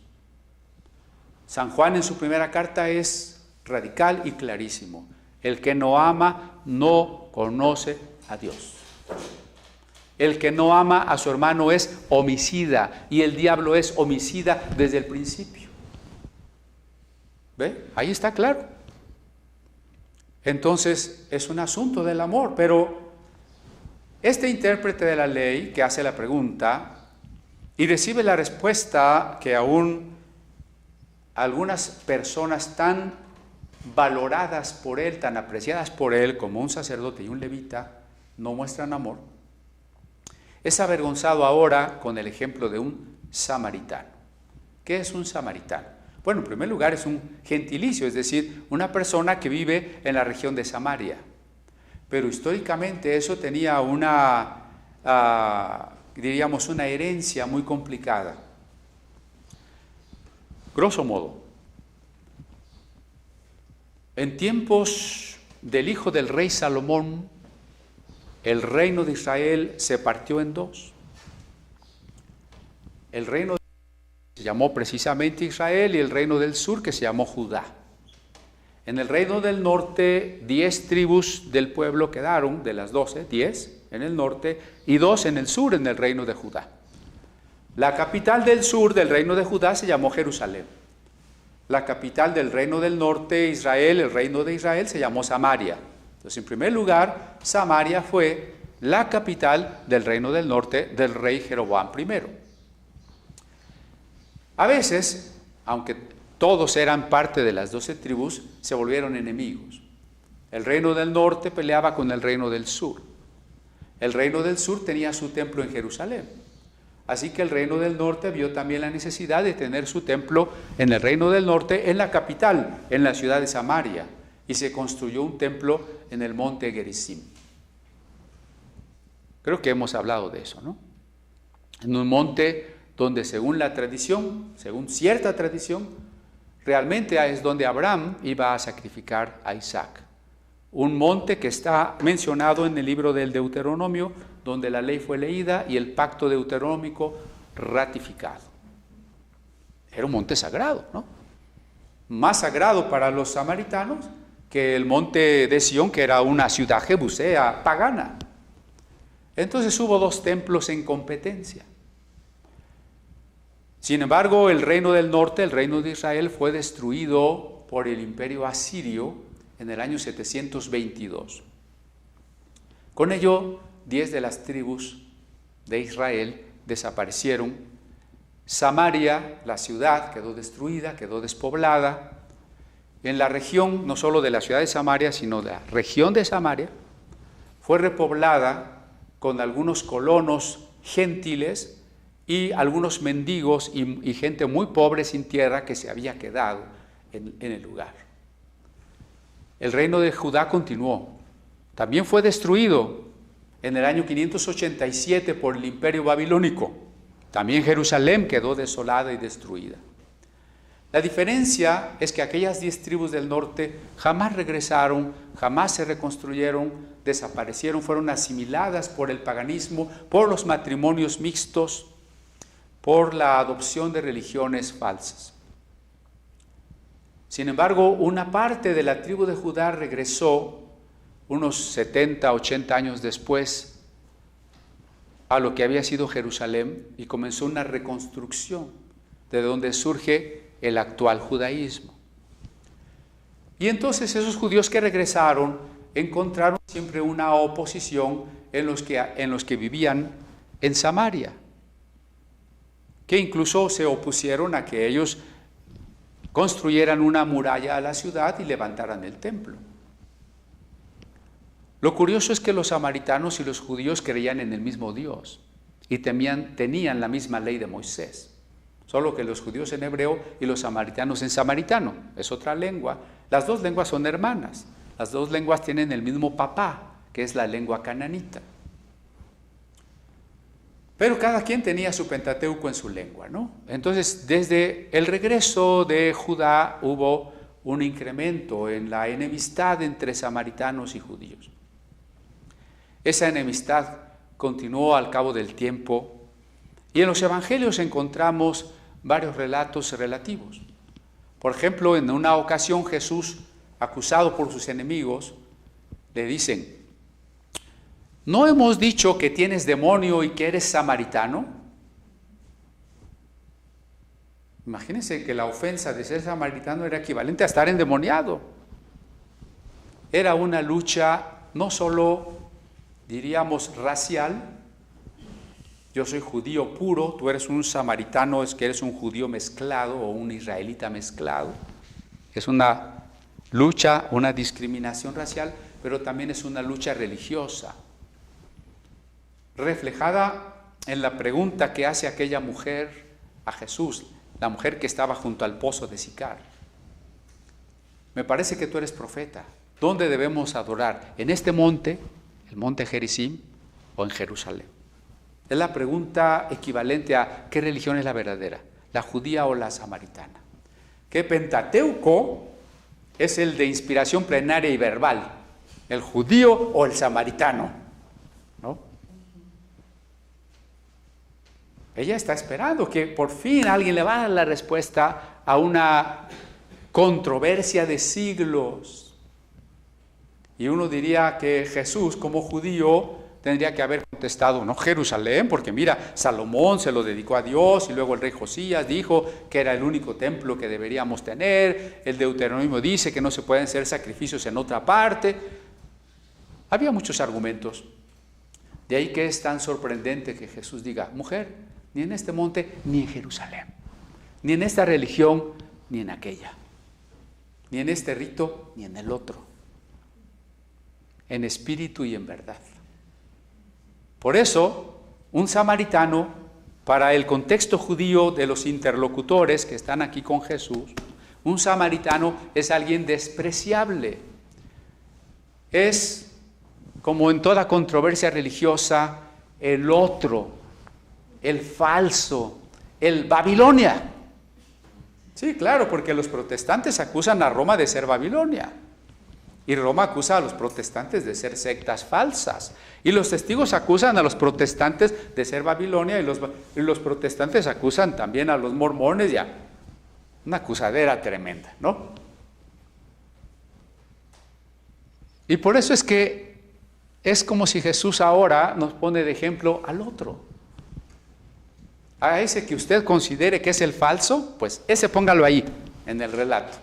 San Juan en su primera carta es radical y clarísimo. El que no ama no conoce a Dios. El que no ama a su hermano es homicida, y el diablo es homicida desde el principio. ¿Ve? Ahí está claro. Entonces es un asunto del amor, pero este intérprete de la ley que hace la pregunta y recibe la respuesta que aún algunas personas tan valoradas por él, tan apreciadas por él como un sacerdote y un levita, no muestran amor, es avergonzado ahora con el ejemplo de un samaritano. ¿Qué es un samaritano? Bueno, en primer lugar es un gentilicio, es decir, una persona que vive en la región de Samaria. Pero históricamente eso tenía diríamos, una herencia muy complicada. Grosso modo, en tiempos del hijo del rey Salomón, el reino de Israel se partió en dos. El reino se llamó precisamente Israel y el reino del sur que se llamó Judá. En el reino del norte, 10 tribus del pueblo quedaron, de las 12, 10 en el norte y 2 en el sur, en el reino de Judá. La capital del sur del reino de Judá se llamó Jerusalén. La capital del reino del norte, Israel, el reino de Israel, se llamó Samaria. Entonces, en primer lugar, Samaria fue la capital del reino del norte del rey Jeroboam I. A veces, aunque todos eran parte de las 12 tribus, se volvieron enemigos. El reino del norte peleaba con el reino del sur. El reino del sur tenía su templo en Jerusalén. Así que el reino del norte vio también la necesidad de tener su templo en el reino del norte, en la capital, en la ciudad de Samaria. Y se construyó un templo en el monte Gerizim. Creo que hemos hablado de eso, ¿no? En un monte donde según la tradición, según cierta tradición, realmente es donde Abraham iba a sacrificar a Isaac. Un monte que está mencionado en el libro del Deuteronomio, donde la ley fue leída y el pacto deuteronómico ratificado. Era un monte sagrado, ¿no? Más sagrado para los samaritanos que el monte de Sión, que era una ciudad jebusea pagana. Entonces hubo 2 templos en competencia. Sin embargo, el reino del norte, el reino de Israel, fue destruido por el imperio asirio en el año 722. Con ello, 10 de las tribus de Israel desaparecieron. Samaria, la ciudad, quedó destruida, quedó despoblada. En la región, no solo de la ciudad de Samaria, sino de la región de Samaria, fue repoblada con algunos colonos gentiles y algunos mendigos y gente muy pobre sin tierra que se había quedado en el lugar. El reino de Judá continuó. También fue destruido en el año 587 por el imperio babilónico. También Jerusalén quedó desolada y destruida. La diferencia es que aquellas 10 tribus del norte jamás regresaron, jamás se reconstruyeron, desaparecieron, fueron asimiladas por el paganismo, por los matrimonios mixtos, por la adopción de religiones falsas. Sin embargo, una parte de la tribu de Judá regresó unos 70, 80 años después a lo que había sido Jerusalén y comenzó una reconstrucción de donde surge el actual judaísmo. Y entonces esos judíos que regresaron encontraron siempre una oposición en los que vivían en Samaria, que incluso se opusieron a que ellos construyeran una muralla a la ciudad y levantaran el templo. Lo curioso es que los samaritanos y los judíos creían en el mismo Dios y tenían la misma ley de Moisés. Solo que los judíos en hebreo y los samaritanos en samaritano, es otra lengua. Las dos lenguas son hermanas, las dos lenguas tienen el mismo papá, que es la lengua cananita. Pero cada quien tenía su Pentateuco en su lengua, ¿no? Entonces, desde el regreso de Judá hubo un incremento en la enemistad entre samaritanos y judíos. Esa enemistad continuó al cabo del tiempo y en los evangelios encontramos varios relatos relativos. Por ejemplo, en una ocasión Jesús, acusado por sus enemigos, le dicen: ¿no hemos dicho que tienes demonio y que eres samaritano? Imagínense que la ofensa de ser samaritano era equivalente a estar endemoniado. Era una lucha no solo, diríamos, racial. Yo soy judío puro, tú eres un samaritano, es que eres un judío mezclado o un israelita mezclado. Es una lucha, una discriminación racial, pero también es una lucha religiosa, reflejada en la pregunta que hace aquella mujer a Jesús, la mujer que estaba junto al pozo de Sicar. Me parece que tú eres profeta. ¿Dónde debemos adorar? ¿En este monte, el monte Gerizim, o en Jerusalén? Es la pregunta equivalente a ¿qué religión es la verdadera? ¿La judía o la samaritana? ¿Qué Pentateuco es el de inspiración plenaria y verbal? ¿El judío o el samaritano? ¿No? Ella está esperando que por fin alguien le va a dar la respuesta a una controversia de siglos. Y uno diría que Jesús, como judío, tendría que haber contestado, no Jerusalén, porque mira, Salomón se lo dedicó a Dios y luego el rey Josías dijo que era el único templo que deberíamos tener, el Deuteronomio dice que no se pueden hacer sacrificios en otra parte. Había muchos argumentos. De ahí que es tan sorprendente que Jesús diga: mujer, ni en este monte ni en Jerusalén, ni en esta religión ni en aquella, ni en este rito ni en el otro, en espíritu y en verdad. Por eso, un samaritano, para el contexto judío de los interlocutores que están aquí con Jesús, un samaritano es alguien despreciable. Es, como en toda controversia religiosa, el otro, el falso, el Babilonia. Sí, claro, porque los protestantes acusan a Roma de ser Babilonia. Y Roma acusa a los protestantes de ser sectas falsas. Y los testigos acusan a los protestantes de ser Babilonia y los protestantes acusan también a los mormones. Ya, una acusadera tremenda, ¿no? Y por eso es que es como si Jesús ahora nos pone de ejemplo al otro. A ese que usted considere que es el falso, pues ese póngalo ahí, en el relato.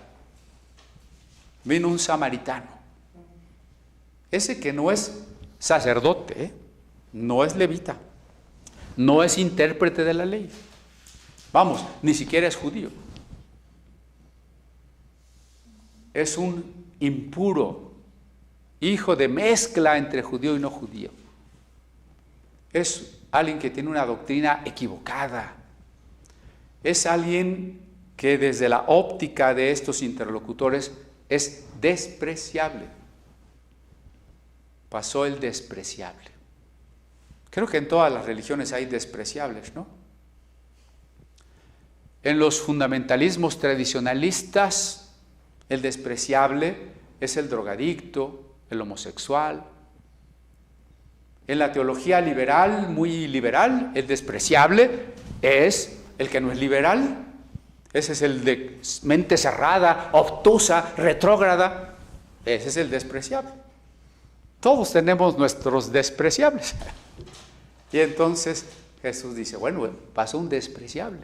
Vino un samaritano. Ese que no es sacerdote, no es levita, no es intérprete de la ley. Vamos, ni siquiera es judío. Es un impuro, hijo de mezcla entre judío y no judío. Es alguien que tiene una doctrina equivocada. Es alguien que desde la óptica de estos interlocutores es despreciable. Pasó el despreciable. Creo que en todas las religiones hay despreciables, ¿no? En los fundamentalismos tradicionalistas, el despreciable es el drogadicto, el homosexual. En la teología liberal, muy liberal, el despreciable es el que no es liberal. Ese es el de mente cerrada, obtusa, retrógrada. Ese es el despreciable. Todos tenemos nuestros despreciables. Y entonces Jesús dice, bueno, pasó un despreciable.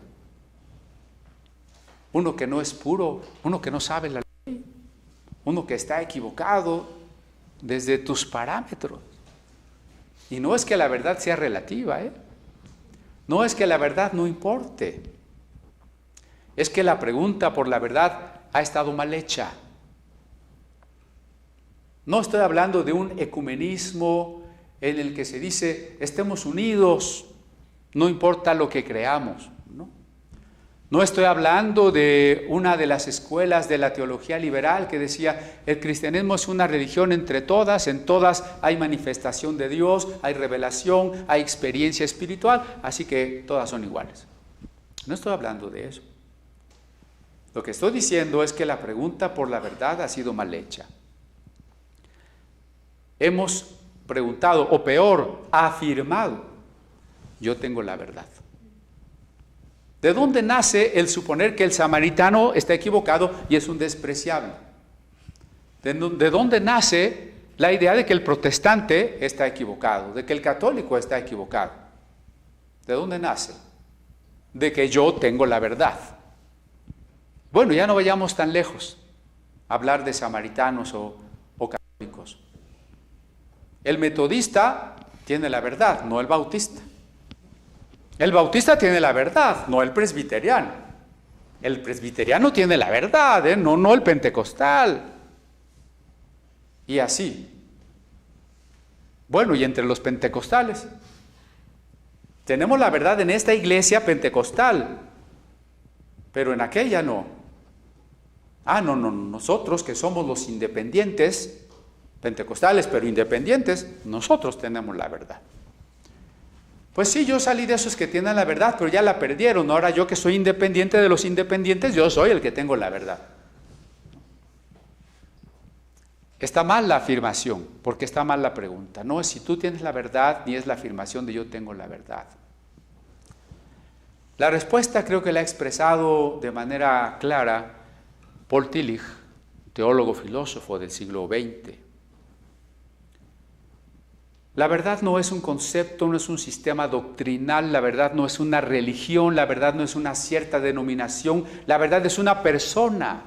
Uno que no es puro, uno que no sabe la ley, uno que está equivocado desde tus parámetros. Y no es que la verdad sea relativa, no es que la verdad no importe, es que la pregunta por la verdad ha estado mal hecha. No estoy hablando de un ecumenismo en el que se dice, estemos unidos, no importa lo que creamos. No estoy hablando de una de las escuelas de la teología liberal que decía, el cristianismo es una religión entre todas, en todas hay manifestación de Dios, hay revelación, hay experiencia espiritual, así que todas son iguales. No estoy hablando de eso. Lo que estoy diciendo es que la pregunta por la verdad ha sido mal hecha. Hemos preguntado, o peor, afirmado, yo tengo la verdad. ¿De dónde nace el suponer que el samaritano está equivocado y es un despreciable? ¿De dónde nace la idea de que el protestante está equivocado, de que el católico está equivocado? ¿De dónde nace? De que yo tengo la verdad. Bueno, ya no vayamos tan lejos a hablar de samaritanos o católicos. El metodista tiene la verdad, no el bautista. El bautista tiene la verdad, no el presbiteriano. El presbiteriano tiene la verdad, no el pentecostal. Y así. Bueno, y entre los pentecostales. Tenemos la verdad en esta iglesia pentecostal, pero en aquella no. No, nosotros que somos los independientes, pentecostales pero independientes, nosotros tenemos la verdad. Pues sí, yo salí de esos que tienen la verdad, pero ya la perdieron. Ahora yo que soy independiente de los independientes, yo soy el que tengo la verdad. Está mal la afirmación, porque está mal la pregunta. No es si tú tienes la verdad, ni es la afirmación de yo tengo la verdad. La respuesta creo que la ha expresado de manera clara Paul Tillich, teólogo filósofo del siglo XX. La verdad no es un concepto, no es un sistema doctrinal, la verdad no es una religión, la verdad no es una cierta denominación, la verdad es una persona.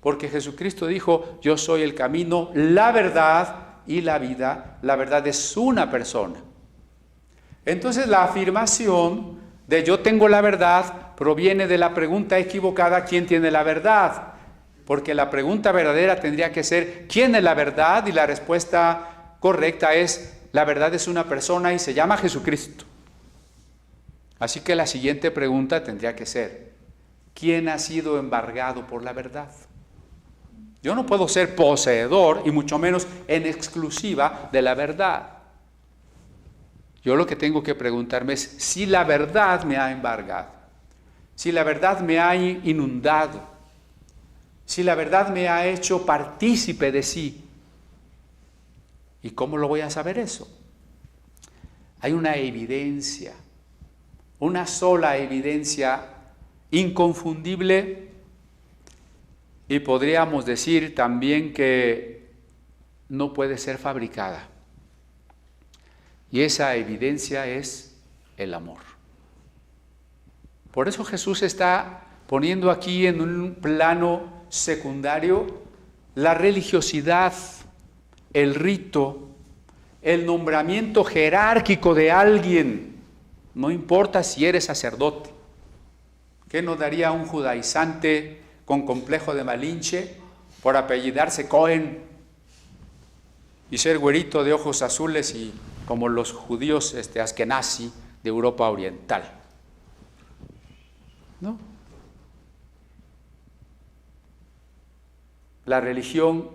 Porque Jesucristo dijo, yo soy el camino, la verdad y la vida. La verdad es una persona. Entonces la afirmación de yo tengo la verdad proviene de la pregunta equivocada, ¿quién tiene la verdad? Porque la pregunta verdadera tendría que ser, ¿quién es la verdad? Y la respuesta correcta es, la verdad es una persona y se llama Jesucristo. Así que la siguiente pregunta tendría que ser, ¿quién ha sido embargado por la verdad? Yo no puedo ser poseedor y mucho menos en exclusiva de la verdad. Yo lo que tengo que preguntarme es si la verdad me ha embargado, si la verdad me ha inundado, si la verdad me ha hecho partícipe de sí. ¿Y cómo lo voy a saber eso? Hay una evidencia, una sola evidencia inconfundible, y podríamos decir también que no puede ser fabricada. Y esa evidencia es el amor. Por eso Jesús está poniendo aquí en un plano secundario la religiosidad, el rito, el nombramiento jerárquico de alguien, no importa si eres sacerdote. ¿Qué nos daría un judaizante con complejo de Malinche por apellidarse Cohen y ser güerito de ojos azules y como los judíos askenazi de Europa Oriental? ¿No? La religión,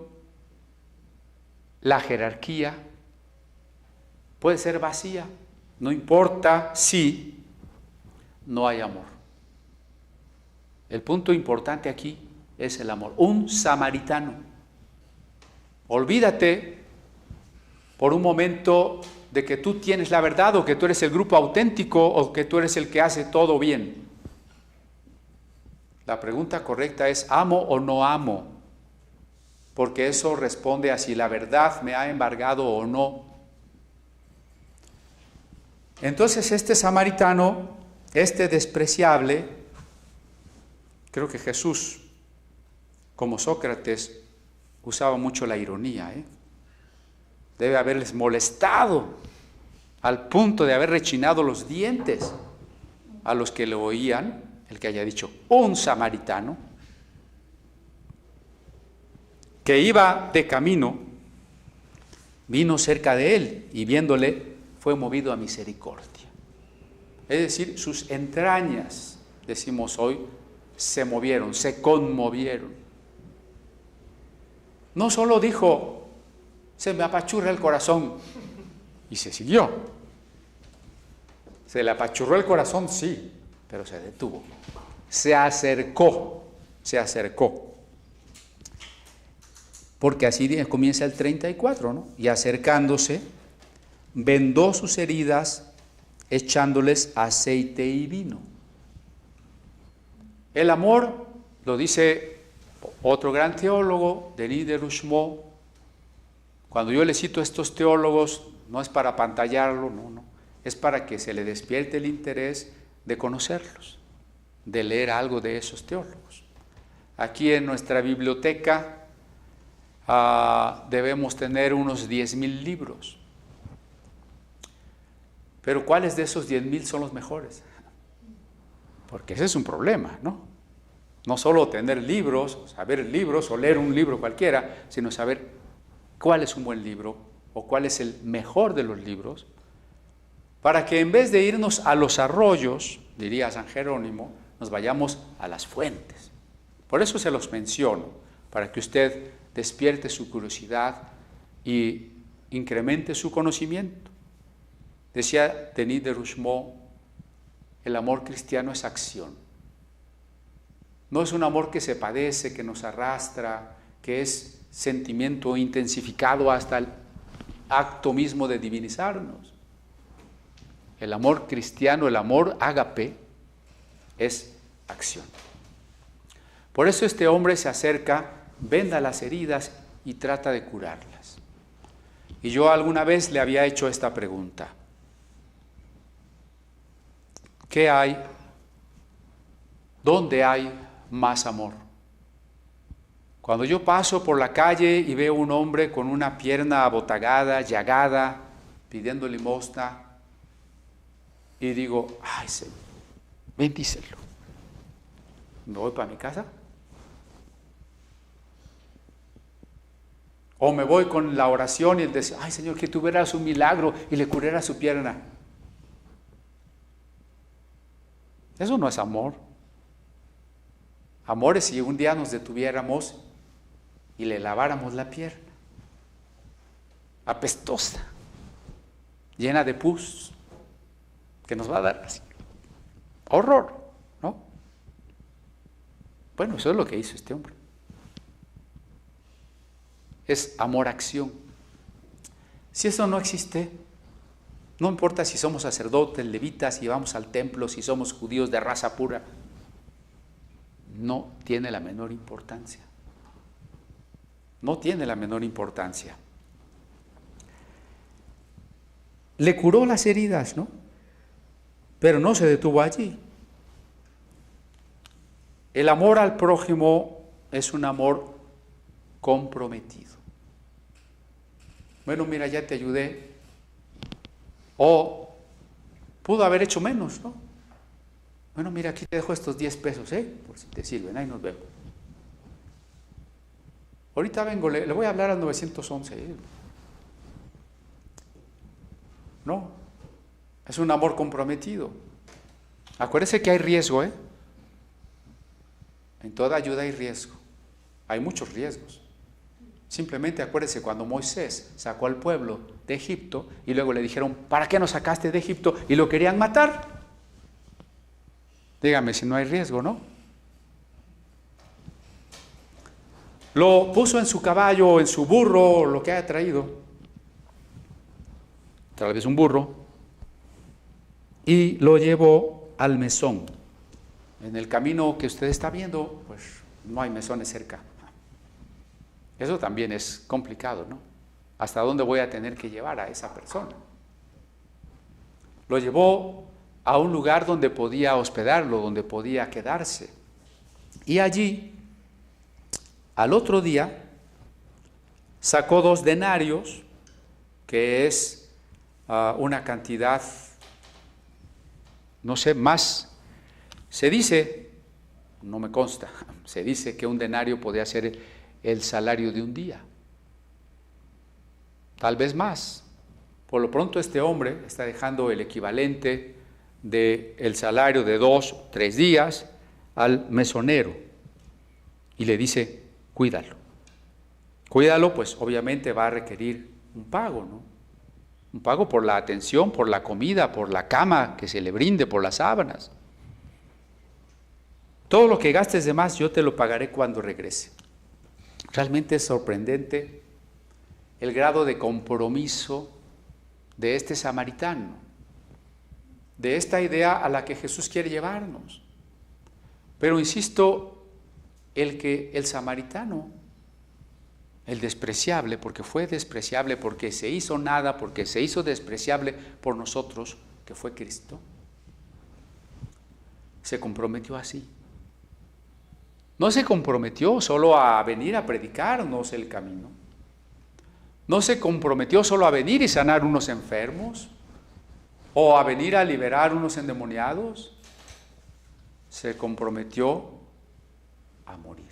la jerarquía, puede ser vacía, no importa si no hay amor. El punto importante aquí es el amor. Un samaritano. Olvídate por un momento de que tú tienes la verdad o que tú eres el grupo auténtico o que tú eres el que hace todo bien. La pregunta correcta es, ¿amo o no amo? Porque eso responde a si la verdad me ha embargado o no. Entonces este samaritano, este despreciable, creo que Jesús, como Sócrates, usaba mucho la ironía, Debe haberles molestado al punto de haber rechinado los dientes a los que lo oían, el que haya dicho un samaritano, que iba de camino, vino cerca de él y viéndole fue movido a misericordia. Es decir, sus entrañas, decimos hoy, se movieron, se conmovieron. No solo dijo, se me apachurra el corazón, y se siguió. Se le apachurró el corazón, sí, pero se detuvo. Se acercó. Porque así comienza el 34, ¿no? Y acercándose, vendó sus heridas, echándoles aceite y vino. El amor, lo dice otro gran teólogo, Denis de Rougemont. Cuando yo le cito a estos teólogos, no es para apantallarlo, no, es para que se le despierte el interés de conocerlos, de leer algo de esos teólogos. Aquí en nuestra biblioteca debemos tener unos 10,000 libros. Pero ¿cuáles de esos 10,000 son los mejores? Porque ese es un problema, ¿no? No solo tener libros, saber libros o leer un libro cualquiera, sino saber cuál es un buen libro o cuál es el mejor de los libros, para que en vez de irnos a los arroyos, diría San Jerónimo, nos vayamos a las fuentes. Por eso se los menciono, para que usted despierte su curiosidad y incremente su conocimiento. Decía Denis de Rougemont, el amor cristiano es acción. No es un amor que se padece, que nos arrastra, que es sentimiento intensificado hasta el acto mismo de divinizarnos. El amor cristiano, el amor ágape, es acción. Por eso este hombre se acerca, venda las heridas y trata de curarlas. Y yo alguna vez le había hecho esta pregunta: ¿qué hay? ¿Dónde hay más amor? Cuando yo paso por la calle y veo un hombre con una pierna abotagada, llagada, pidiendo limosna, y digo, ay Señor, bendícelo. ¿Me voy para mi casa? O me voy con la oración y el deseo, ay Señor, que tú verás un milagro y le curara su pierna. Eso no es amor. Amor es si un día nos detuviéramos y le laváramos la pierna, apestosa, llena de pus, que nos va a dar así, horror, ¿no? Bueno, eso es lo que hizo este hombre. Es amor-acción. Si eso no existe, no importa si somos sacerdotes, levitas, si vamos al templo, si somos judíos de raza pura, no tiene la menor importancia. No tiene la menor importancia. Le curó las heridas, ¿no? Pero no se detuvo allí. El amor al prójimo es un amor comprometido. Bueno, mira, ya te ayudé. O pudo haber hecho menos, ¿no? Bueno, mira, aquí te dejo estos 10 pesos, por si te sirven, ahí nos vemos. Ahorita vengo, le voy a hablar al 911. No, es un amor comprometido. Acuérdese que hay riesgo, En toda ayuda hay riesgo. Hay muchos riesgos. Simplemente acuérdese cuando Moisés sacó al pueblo de Egipto y luego le dijeron, ¿para qué nos sacaste de Egipto? Y lo querían matar. Dígame si no hay riesgo, ¿no? Lo puso en su caballo, en su burro, lo que haya traído, tal vez un burro, y lo llevó al mesón. En el camino que usted está viendo, pues no hay mesones cerca. Eso también es complicado, ¿no? ¿Hasta dónde voy a tener que llevar a esa persona? Lo llevó a un lugar donde podía hospedarlo, donde podía quedarse. Y allí, al otro día, sacó 2 denarios, que es una cantidad, no sé, más. Se dice, no me consta, se dice que un denario podía ser el salario de un día, tal vez más. Por lo pronto este hombre está dejando el equivalente del salario de 2, 3 días al mesonero y le dice, cuídalo. Cuídalo, pues obviamente va a requerir un pago, ¿no? Un pago por la atención, por la comida, por la cama que se le brinde, por las sábanas. Todo lo que gastes de más yo te lo pagaré cuando regrese. Realmente es sorprendente el grado de compromiso de este samaritano, de esta idea a la que Jesús quiere llevarnos. Pero insisto, el samaritano, el despreciable, porque fue despreciable, porque se hizo nada, porque se hizo despreciable por nosotros, que fue Cristo, se comprometió así. No se comprometió solo a venir a predicarnos el camino. No se comprometió solo a venir y sanar unos enfermos o a venir a liberar unos endemoniados. Se comprometió a morir.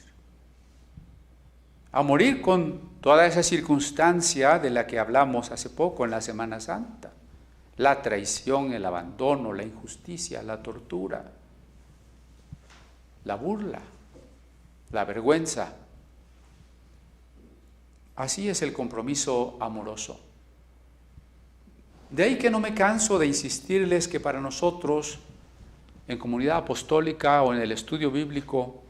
A morir con toda esa circunstancia de la que hablamos hace poco en la Semana Santa. La traición, el abandono, la injusticia, la tortura, la burla, la vergüenza. Así es el compromiso amoroso. De ahí que no me canso de insistirles que para nosotros, en comunidad apostólica o en el estudio bíblico,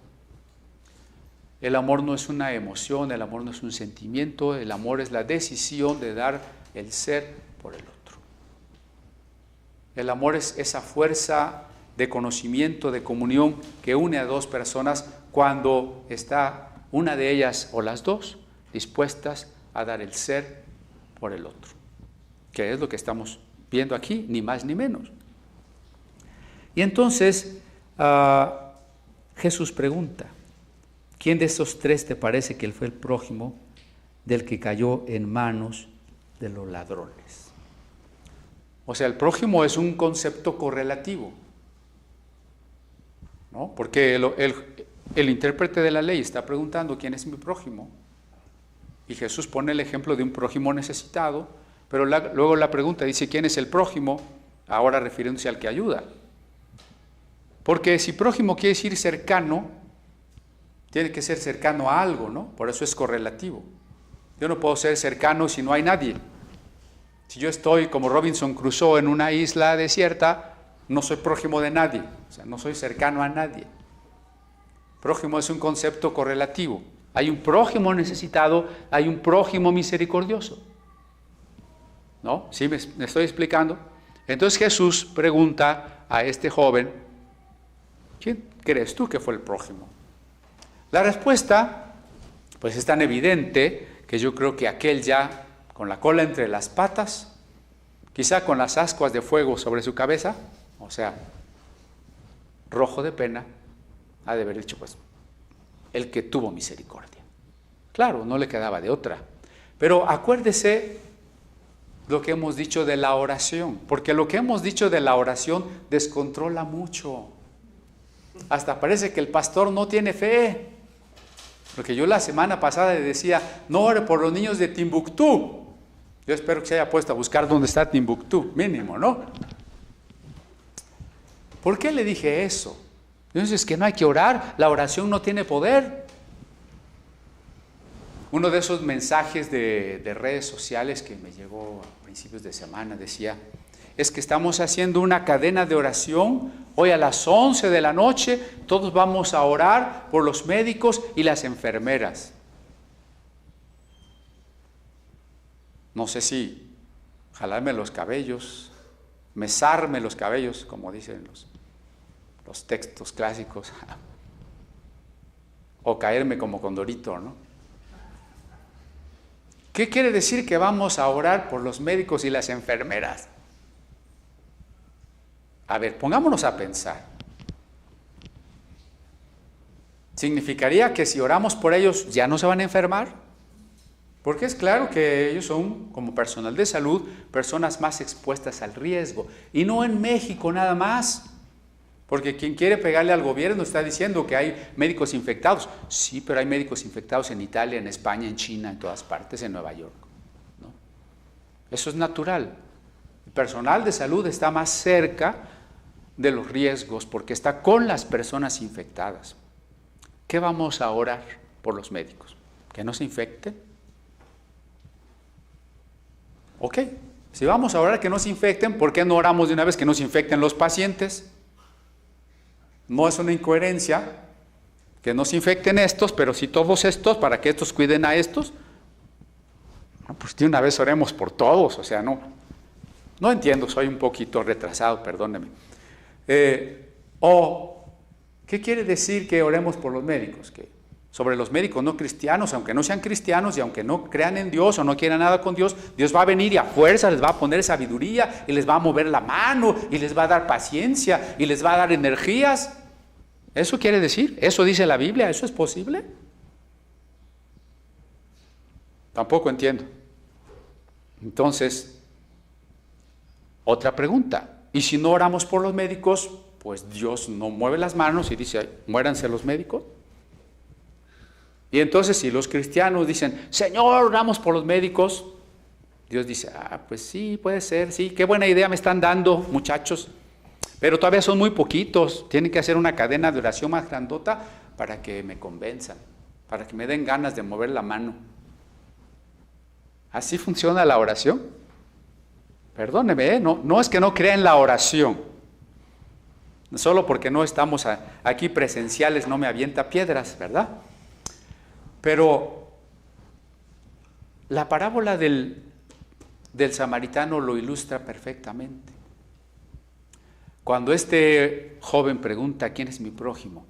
el amor no es una emoción, el amor no es un sentimiento, el amor es la decisión de dar el ser por el otro. El amor es esa fuerza de conocimiento, de comunión que une a 2 personas cuando está una de ellas o las 2 dispuestas a dar el ser por el otro, que es lo que estamos viendo aquí, ni más ni menos. Y entonces Jesús pregunta, ¿quién de estos 3 te parece que él fue el prójimo del que cayó en manos de los ladrones? O sea, el prójimo es un concepto correlativo, ¿no? Porque el intérprete de la ley está preguntando quién es mi prójimo. Y Jesús pone el ejemplo de un prójimo necesitado, pero luego la pregunta dice, ¿quién es el prójimo? Ahora refiriéndose al que ayuda. Porque si prójimo quiere decir cercano, tiene que ser cercano a algo, ¿no? Por eso es correlativo. Yo no puedo ser cercano si no hay nadie. Si yo estoy como Robinson Crusoe en una isla desierta, no soy prójimo de nadie, o sea, no soy cercano a nadie. Prójimo es un concepto correlativo. Hay un prójimo necesitado, hay un prójimo misericordioso. ¿No? ¿Sí me estoy explicando? Entonces Jesús pregunta a este joven, ¿quién crees tú que fue el prójimo? La respuesta, pues es tan evidente que yo creo que aquel ya con la cola entre las patas, quizá con las ascuas de fuego sobre su cabeza, o sea, rojo de pena, ha de haber dicho, pues, el que tuvo misericordia. Claro, no le quedaba de otra. Pero acuérdese lo que hemos dicho de la oración, porque lo que hemos dicho de la oración descontrola mucho. Hasta parece que el pastor no tiene fe. Porque yo la semana pasada le decía, no ore por los niños de Timbuktu. Yo espero que se haya puesto a buscar dónde está Timbuktu, mínimo, ¿no? ¿Por qué le dije eso? Entonces, es que no hay que orar, la oración no tiene poder. Uno de esos mensajes de redes sociales que me llegó a principios de semana decía, es que estamos haciendo una cadena de oración, hoy a las 11 de la noche, todos vamos a orar por los médicos y las enfermeras. No sé si jalarme los cabellos, mesarme los cabellos, como dicen los textos clásicos, o caerme como condorito, ¿no? ¿Qué quiere decir que vamos a orar por los médicos y las enfermeras? A ver, pongámonos a pensar. ¿Significaría que si oramos por ellos ya no se van a enfermar? Porque es claro que ellos son, como personal de salud, personas más expuestas al riesgo. Y no en México nada más. Porque quien quiere pegarle al gobierno está diciendo que hay médicos infectados. Sí, pero hay médicos infectados en Italia, en España, en China, en todas partes, en Nueva York, ¿no? Eso es natural. El personal de salud está más cerca de los riesgos porque está con las personas infectadas. ¿Qué vamos a orar por los médicos? ¿Que no se infecten? Ok, si vamos a orar que no se infecten, ¿por qué no oramos de una vez que no se infecten los pacientes? No es una incoherencia que no se infecten estos, pero si todos estos, para que estos cuiden a estos, pues de una vez oremos por todos. O sea, no entiendo, soy un poquito retrasado, perdóneme. ¿Qué quiere decir que oremos por los médicos? Que sobre los médicos no cristianos, aunque no sean cristianos y aunque no crean en Dios o no quieran nada con Dios, Dios va a venir y a fuerza les va a poner sabiduría y les va a mover la mano y les va a dar paciencia y les va a dar energías. ¿Eso quiere decir? ¿Eso dice la Biblia? ¿Eso es posible? Tampoco entiendo. Entonces, otra pregunta. ¿Y si no oramos por los médicos, pues Dios no mueve las manos y dice, muéranse los médicos? Y entonces si los cristianos dicen, Señor, oramos por los médicos, Dios dice, pues sí, puede ser, sí, qué buena idea me están dando, muchachos, pero todavía son muy poquitos, tienen que hacer una cadena de oración más grandota para que me convenzan, para que me den ganas de mover la mano. ¿Así funciona la oración? Perdóneme, no es que no crea en la oración, solo porque no estamos aquí presenciales no me avienta piedras, ¿verdad? Pero la parábola del samaritano lo ilustra perfectamente. Cuando este joven pregunta, ¿quién es mi prójimo?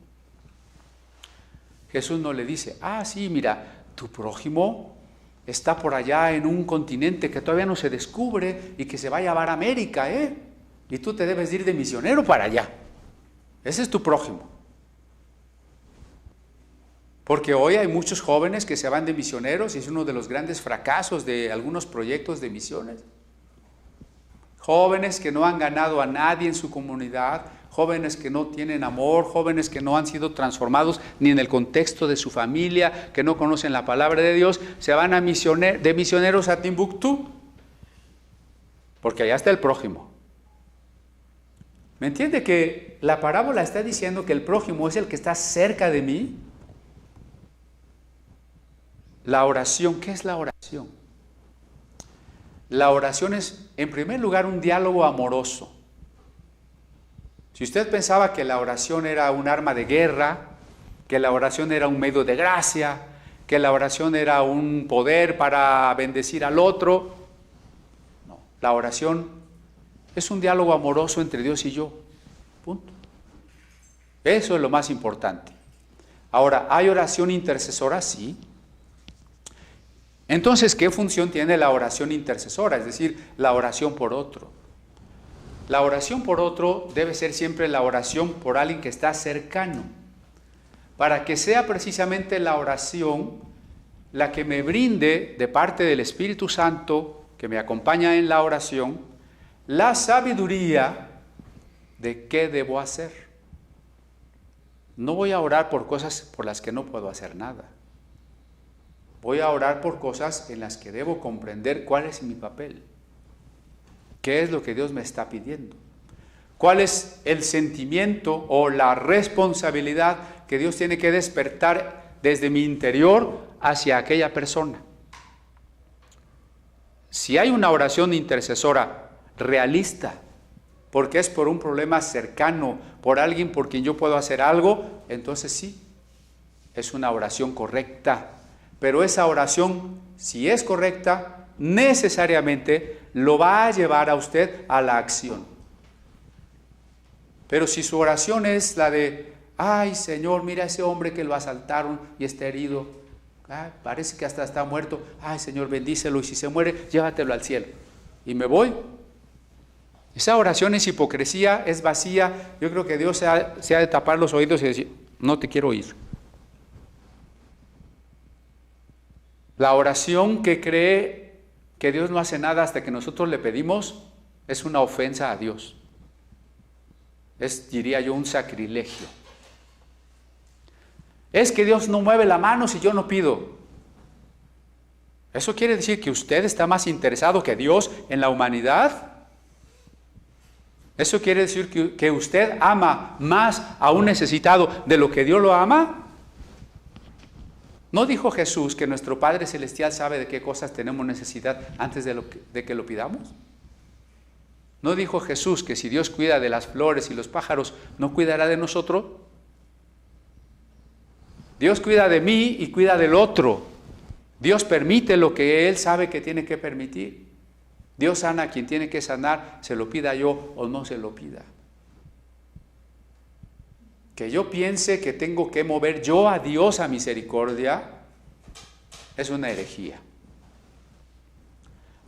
Jesús no le dice, sí, mira, tu prójimo está por allá en un continente que todavía no se descubre y que se va a llamar América, y tú te debes ir de misionero para allá. Ese es tu prójimo. Porque hoy hay muchos jóvenes que se van de misioneros y es uno de los grandes fracasos de algunos proyectos de misiones. Jóvenes que no han ganado a nadie en su comunidad, jóvenes que no tienen amor, jóvenes que no han sido transformados ni en el contexto de su familia, que no conocen la palabra de Dios, se van de misioneros a Timbuktu, porque allá está el prójimo. ¿Me entiende que la parábola está diciendo que el prójimo es el que está cerca de mí? La oración, ¿qué es la oración? La oración es, en primer lugar, un diálogo amoroso. Si usted pensaba que la oración era un arma de guerra, que la oración era un medio de gracia, que la oración era un poder para bendecir al otro, no, la oración es un diálogo amoroso entre Dios y yo, punto. Eso es lo más importante. Ahora, ¿hay oración intercesora? Sí. Entonces, ¿qué función tiene la oración intercesora? Es decir, la oración por otro. La oración por otro debe ser siempre la oración por alguien que está cercano, para que sea precisamente la oración la que me brinde de parte del Espíritu Santo, que me acompaña en la oración, la sabiduría de qué debo hacer. No voy a orar por cosas por las que no puedo hacer nada. Voy a orar por cosas en las que debo comprender cuál es mi papel. ¿Qué es lo que Dios me está pidiendo? ¿Cuál es el sentimiento o la responsabilidad que Dios tiene que despertar desde mi interior hacia aquella persona. Si hay una oración intercesora realista, porque es por un problema cercano, por alguien por quien yo puedo hacer algo, entonces sí, es una oración correcta. Pero esa oración, si es correcta, necesariamente lo va a llevar a usted a la acción. Pero si su oración es la de, ay Señor, mira a ese hombre que lo asaltaron y está herido, parece que hasta está muerto, ay Señor, bendícelo, y si se muere, llévatelo al cielo. Y me voy. Esa oración es hipocresía, es vacía. Yo creo que Dios se ha de tapar los oídos y decir, no te quiero oír. La oración que cree que Dios no hace nada hasta que nosotros le pedimos es una ofensa a Dios. Es, diría yo, un sacrilegio. Es que Dios no mueve la mano si yo no pido. ¿Eso quiere decir que usted está más interesado que Dios en la humanidad? ¿Eso quiere decir que usted ama más a un necesitado de lo que Dios lo ama? ¿No dijo Jesús que nuestro Padre Celestial sabe de qué cosas tenemos necesidad antes de que lo pidamos? ¿No dijo Jesús que si Dios cuida de las flores y los pájaros, no cuidará de nosotros? Dios cuida de mí y cuida del otro. Dios permite lo que Él sabe que tiene que permitir. Dios sana a quien tiene que sanar, se lo pida yo o no se lo pida. Que yo piense que tengo que mover yo a Dios a misericordia es una herejía.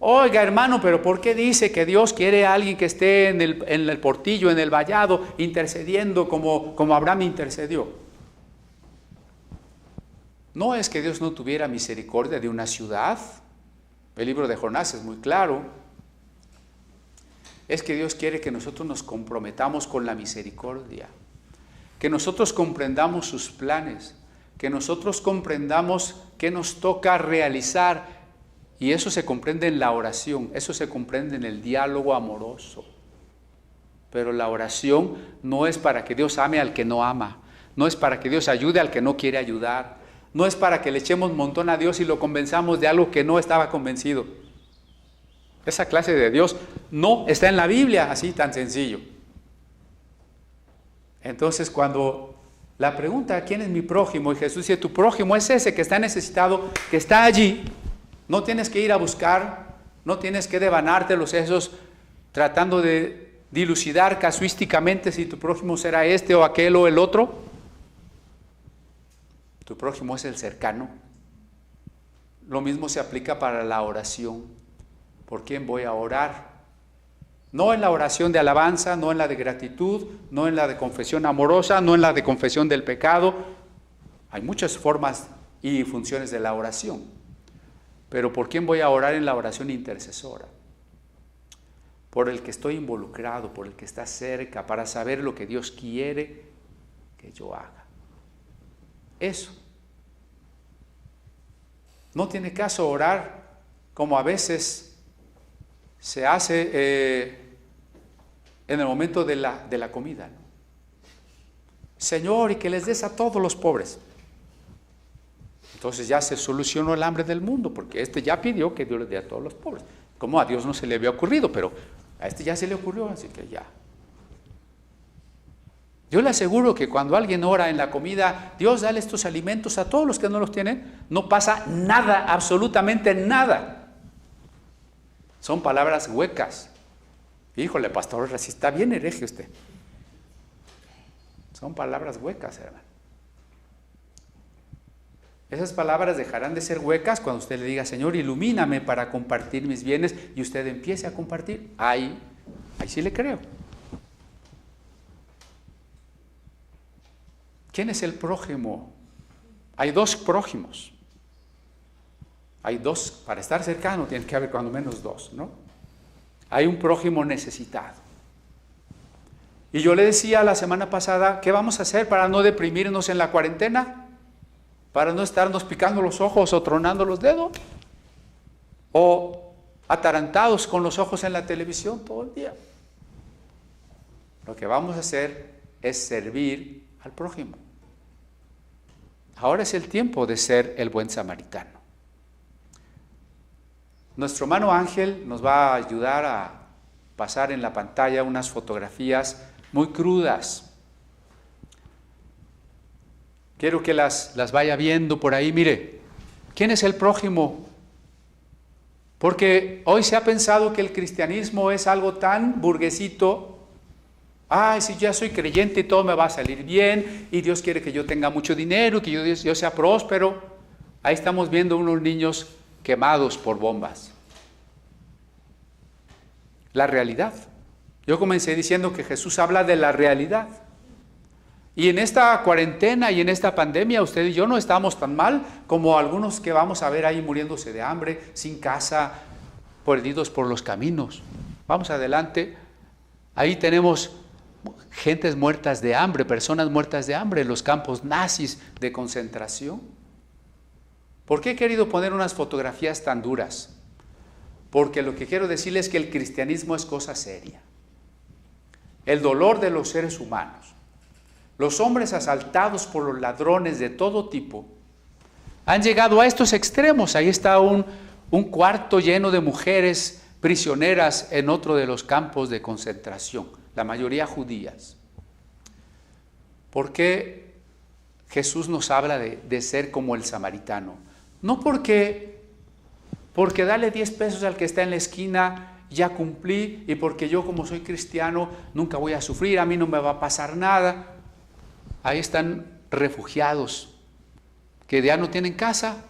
Oiga, hermano, pero ¿por qué dice que Dios quiere a alguien que esté en el portillo, en el vallado, intercediendo como Abraham intercedió? No es que Dios no tuviera misericordia de una ciudad. El libro de Jonás es muy claro. Es que Dios quiere que nosotros nos comprometamos con la misericordia, que nosotros comprendamos sus planes, que nosotros comprendamos qué nos toca realizar. Y eso se comprende en la oración, eso se comprende en el diálogo amoroso. Pero la oración no es para que Dios ame al que no ama, no es para que Dios ayude al que no quiere ayudar, no es para que le echemos un montón a Dios y lo convenzamos de algo que no estaba convencido. Esa clase de Dios no está en la Biblia, así tan sencillo. Entonces, cuando la pregunta, ¿quién es mi prójimo? Y Jesús dice, tu prójimo es ese que está necesitado, que está allí. No tienes que ir a buscar, no tienes que devanarte los sesos tratando de dilucidar casuísticamente si tu prójimo será este o aquel o el otro. Tu prójimo es el cercano. Lo mismo se aplica para la oración. ¿Por quién voy a orar? No en la oración de alabanza, no en la de gratitud, no en la de confesión amorosa, no en la de confesión del pecado. Hay muchas formas y funciones de la oración. Pero ¿por quién voy a orar en la oración intercesora? Por el que estoy involucrado, por el que está cerca, para saber lo que Dios quiere que yo haga. Eso. No tiene caso orar como a veces se hace en el momento de la comida, ¿no? Señor, y que les des a todos los pobres. Entonces ya se solucionó el hambre del mundo, porque este ya pidió que Dios les dé a todos los pobres. Como a Dios no se le había ocurrido, pero a este ya se le ocurrió, así que ya. Yo le aseguro que cuando alguien ora en la comida, Dios dale estos alimentos a todos los que no los tienen, no pasa nada, absolutamente nada. Son palabras huecas. Híjole, pastor, si está bien hereje usted. Son palabras huecas, hermano. Esas palabras dejarán de ser huecas cuando usted le diga, Señor, ilumíname para compartir mis bienes, y usted empiece a compartir. Ahí sí le creo. ¿Quién es el prójimo? Hay dos prójimos. Hay dos, para estar cercano tiene que haber cuando menos dos, ¿no? Hay un prójimo necesitado. Y yo le decía la semana pasada, ¿qué vamos a hacer para no deprimirnos en la cuarentena? Para no estarnos picando los ojos o tronando los dedos, o atarantados con los ojos en la televisión todo el día. Lo que vamos a hacer es servir al prójimo. Ahora es el tiempo de ser el buen samaritano. Nuestro hermano Ángel nos va a ayudar a pasar en la pantalla unas fotografías muy crudas. Quiero que las vaya viendo por ahí. Mire, ¿quién es el prójimo? Porque hoy se ha pensado que el cristianismo es algo tan burguesito. Ay, si ya soy creyente, todo me va a salir bien, y Dios quiere que yo tenga mucho dinero, que yo sea próspero. Ahí estamos viendo unos niños quemados por bombas. La realidad. Yo comencé diciendo que Jesús habla de la realidad. Y en esta cuarentena y en esta pandemia, usted y yo no estamos tan mal como algunos que vamos a ver ahí muriéndose de hambre, sin casa, perdidos por los caminos. Vamos adelante. Ahí tenemos gentes muertas de hambre, personas muertas de hambre en los campos nazis de concentración. ¿Por qué he querido poner unas fotografías tan duras? Porque lo que quiero decirles es que el cristianismo es cosa seria. El dolor de los seres humanos, los hombres asaltados por los ladrones de todo tipo, han llegado a estos extremos. Ahí está un cuarto lleno de mujeres prisioneras en otro de los campos de concentración, la mayoría judías. ¿Por qué Jesús nos habla de ser como el samaritano? No porque dale 10 pesos al que está en la esquina, ya cumplí, y porque yo como soy cristiano nunca voy a sufrir, a mí no me va a pasar nada. Ahí están refugiados que ya no tienen casa.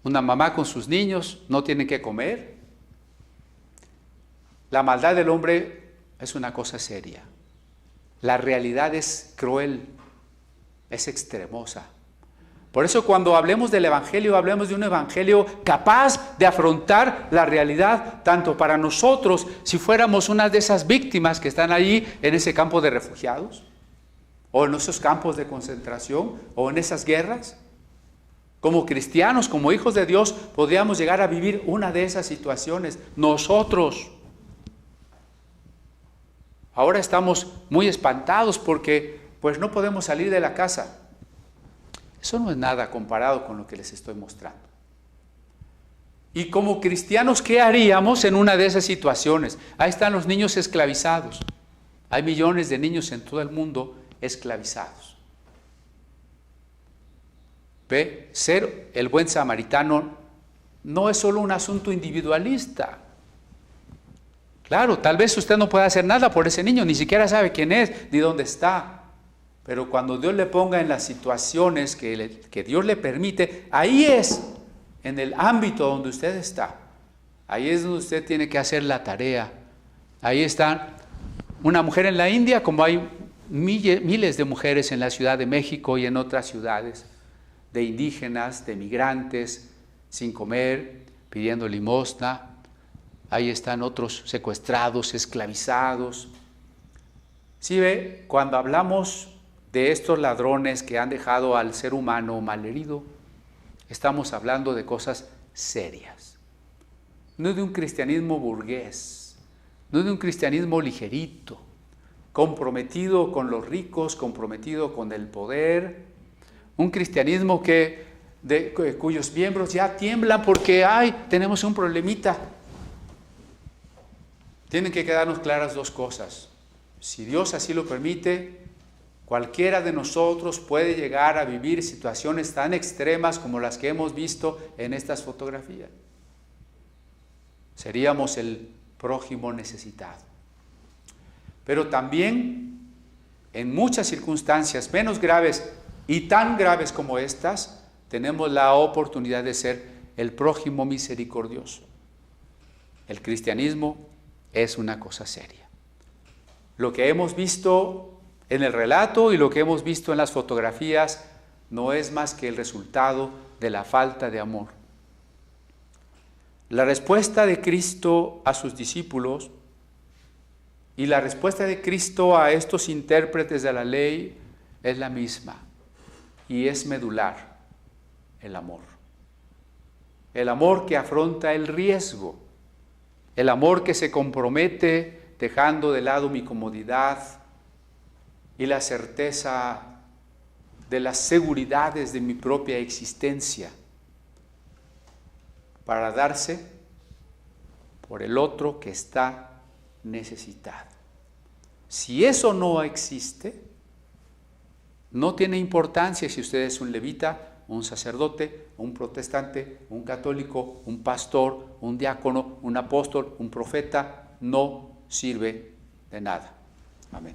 Una mamá con sus niños no tienen que comer. La maldad del hombre es una cosa seria. La realidad es cruel, es extremosa. Por eso cuando hablemos del Evangelio, hablemos de un Evangelio capaz de afrontar la realidad, tanto para nosotros, si fuéramos una de esas víctimas que están allí en ese campo de refugiados, o en esos campos de concentración, o en esas guerras. Como cristianos, como hijos de Dios, podríamos llegar a vivir una de esas situaciones. Nosotros. Ahora estamos muy espantados porque pues no podemos salir de la casa. Eso no es nada comparado con lo que les estoy mostrando. Y como cristianos, ¿qué haríamos en una de esas situaciones? Ahí están los niños esclavizados. Hay millones de niños en todo el mundo esclavizados. ¿Ve? Ser el buen samaritano no es solo un asunto individualista. Claro, tal vez usted no pueda hacer nada por ese niño, ni siquiera sabe quién es, ni dónde está. Pero cuando Dios le ponga en las situaciones que Dios le permite, ahí es, en el ámbito donde usted está. Ahí es donde usted tiene que hacer la tarea. Ahí está una mujer en la India, como hay miles de mujeres en la Ciudad de México y en otras ciudades, de indígenas, de migrantes, sin comer, pidiendo limosna. Ahí están otros secuestrados, esclavizados. ¿Sí ve? Cuando hablamos de estos ladrones que han dejado al ser humano malherido, estamos hablando de cosas serias. No de un cristianismo burgués, no de un cristianismo ligerito, comprometido con los ricos, comprometido con el poder, un cristianismo cuyos miembros ya tiemblan porque tenemos un problemita. Tienen que quedarnos claras dos cosas. Si Dios así lo permite, cualquiera de nosotros puede llegar a vivir situaciones tan extremas como las que hemos visto en estas fotografías. Seríamos el prójimo necesitado. Pero también, en muchas circunstancias menos graves y tan graves como estas, tenemos la oportunidad de ser el prójimo misericordioso. El cristianismo es una cosa seria. Lo que hemos visto en el relato y lo que hemos visto en las fotografías no es más que el resultado de la falta de amor. La respuesta de Cristo a sus discípulos y la respuesta de Cristo a estos intérpretes de la ley es la misma y es medular: el amor. El amor que afronta el riesgo, el amor que se compromete dejando de lado mi comodidad y la certeza de las seguridades de mi propia existencia para darse por el otro que está necesitado. Si eso no existe, no tiene importancia si usted es un levita, un sacerdote, un protestante, un católico, un pastor, un diácono, un apóstol, un profeta, no sirve de nada. Amén.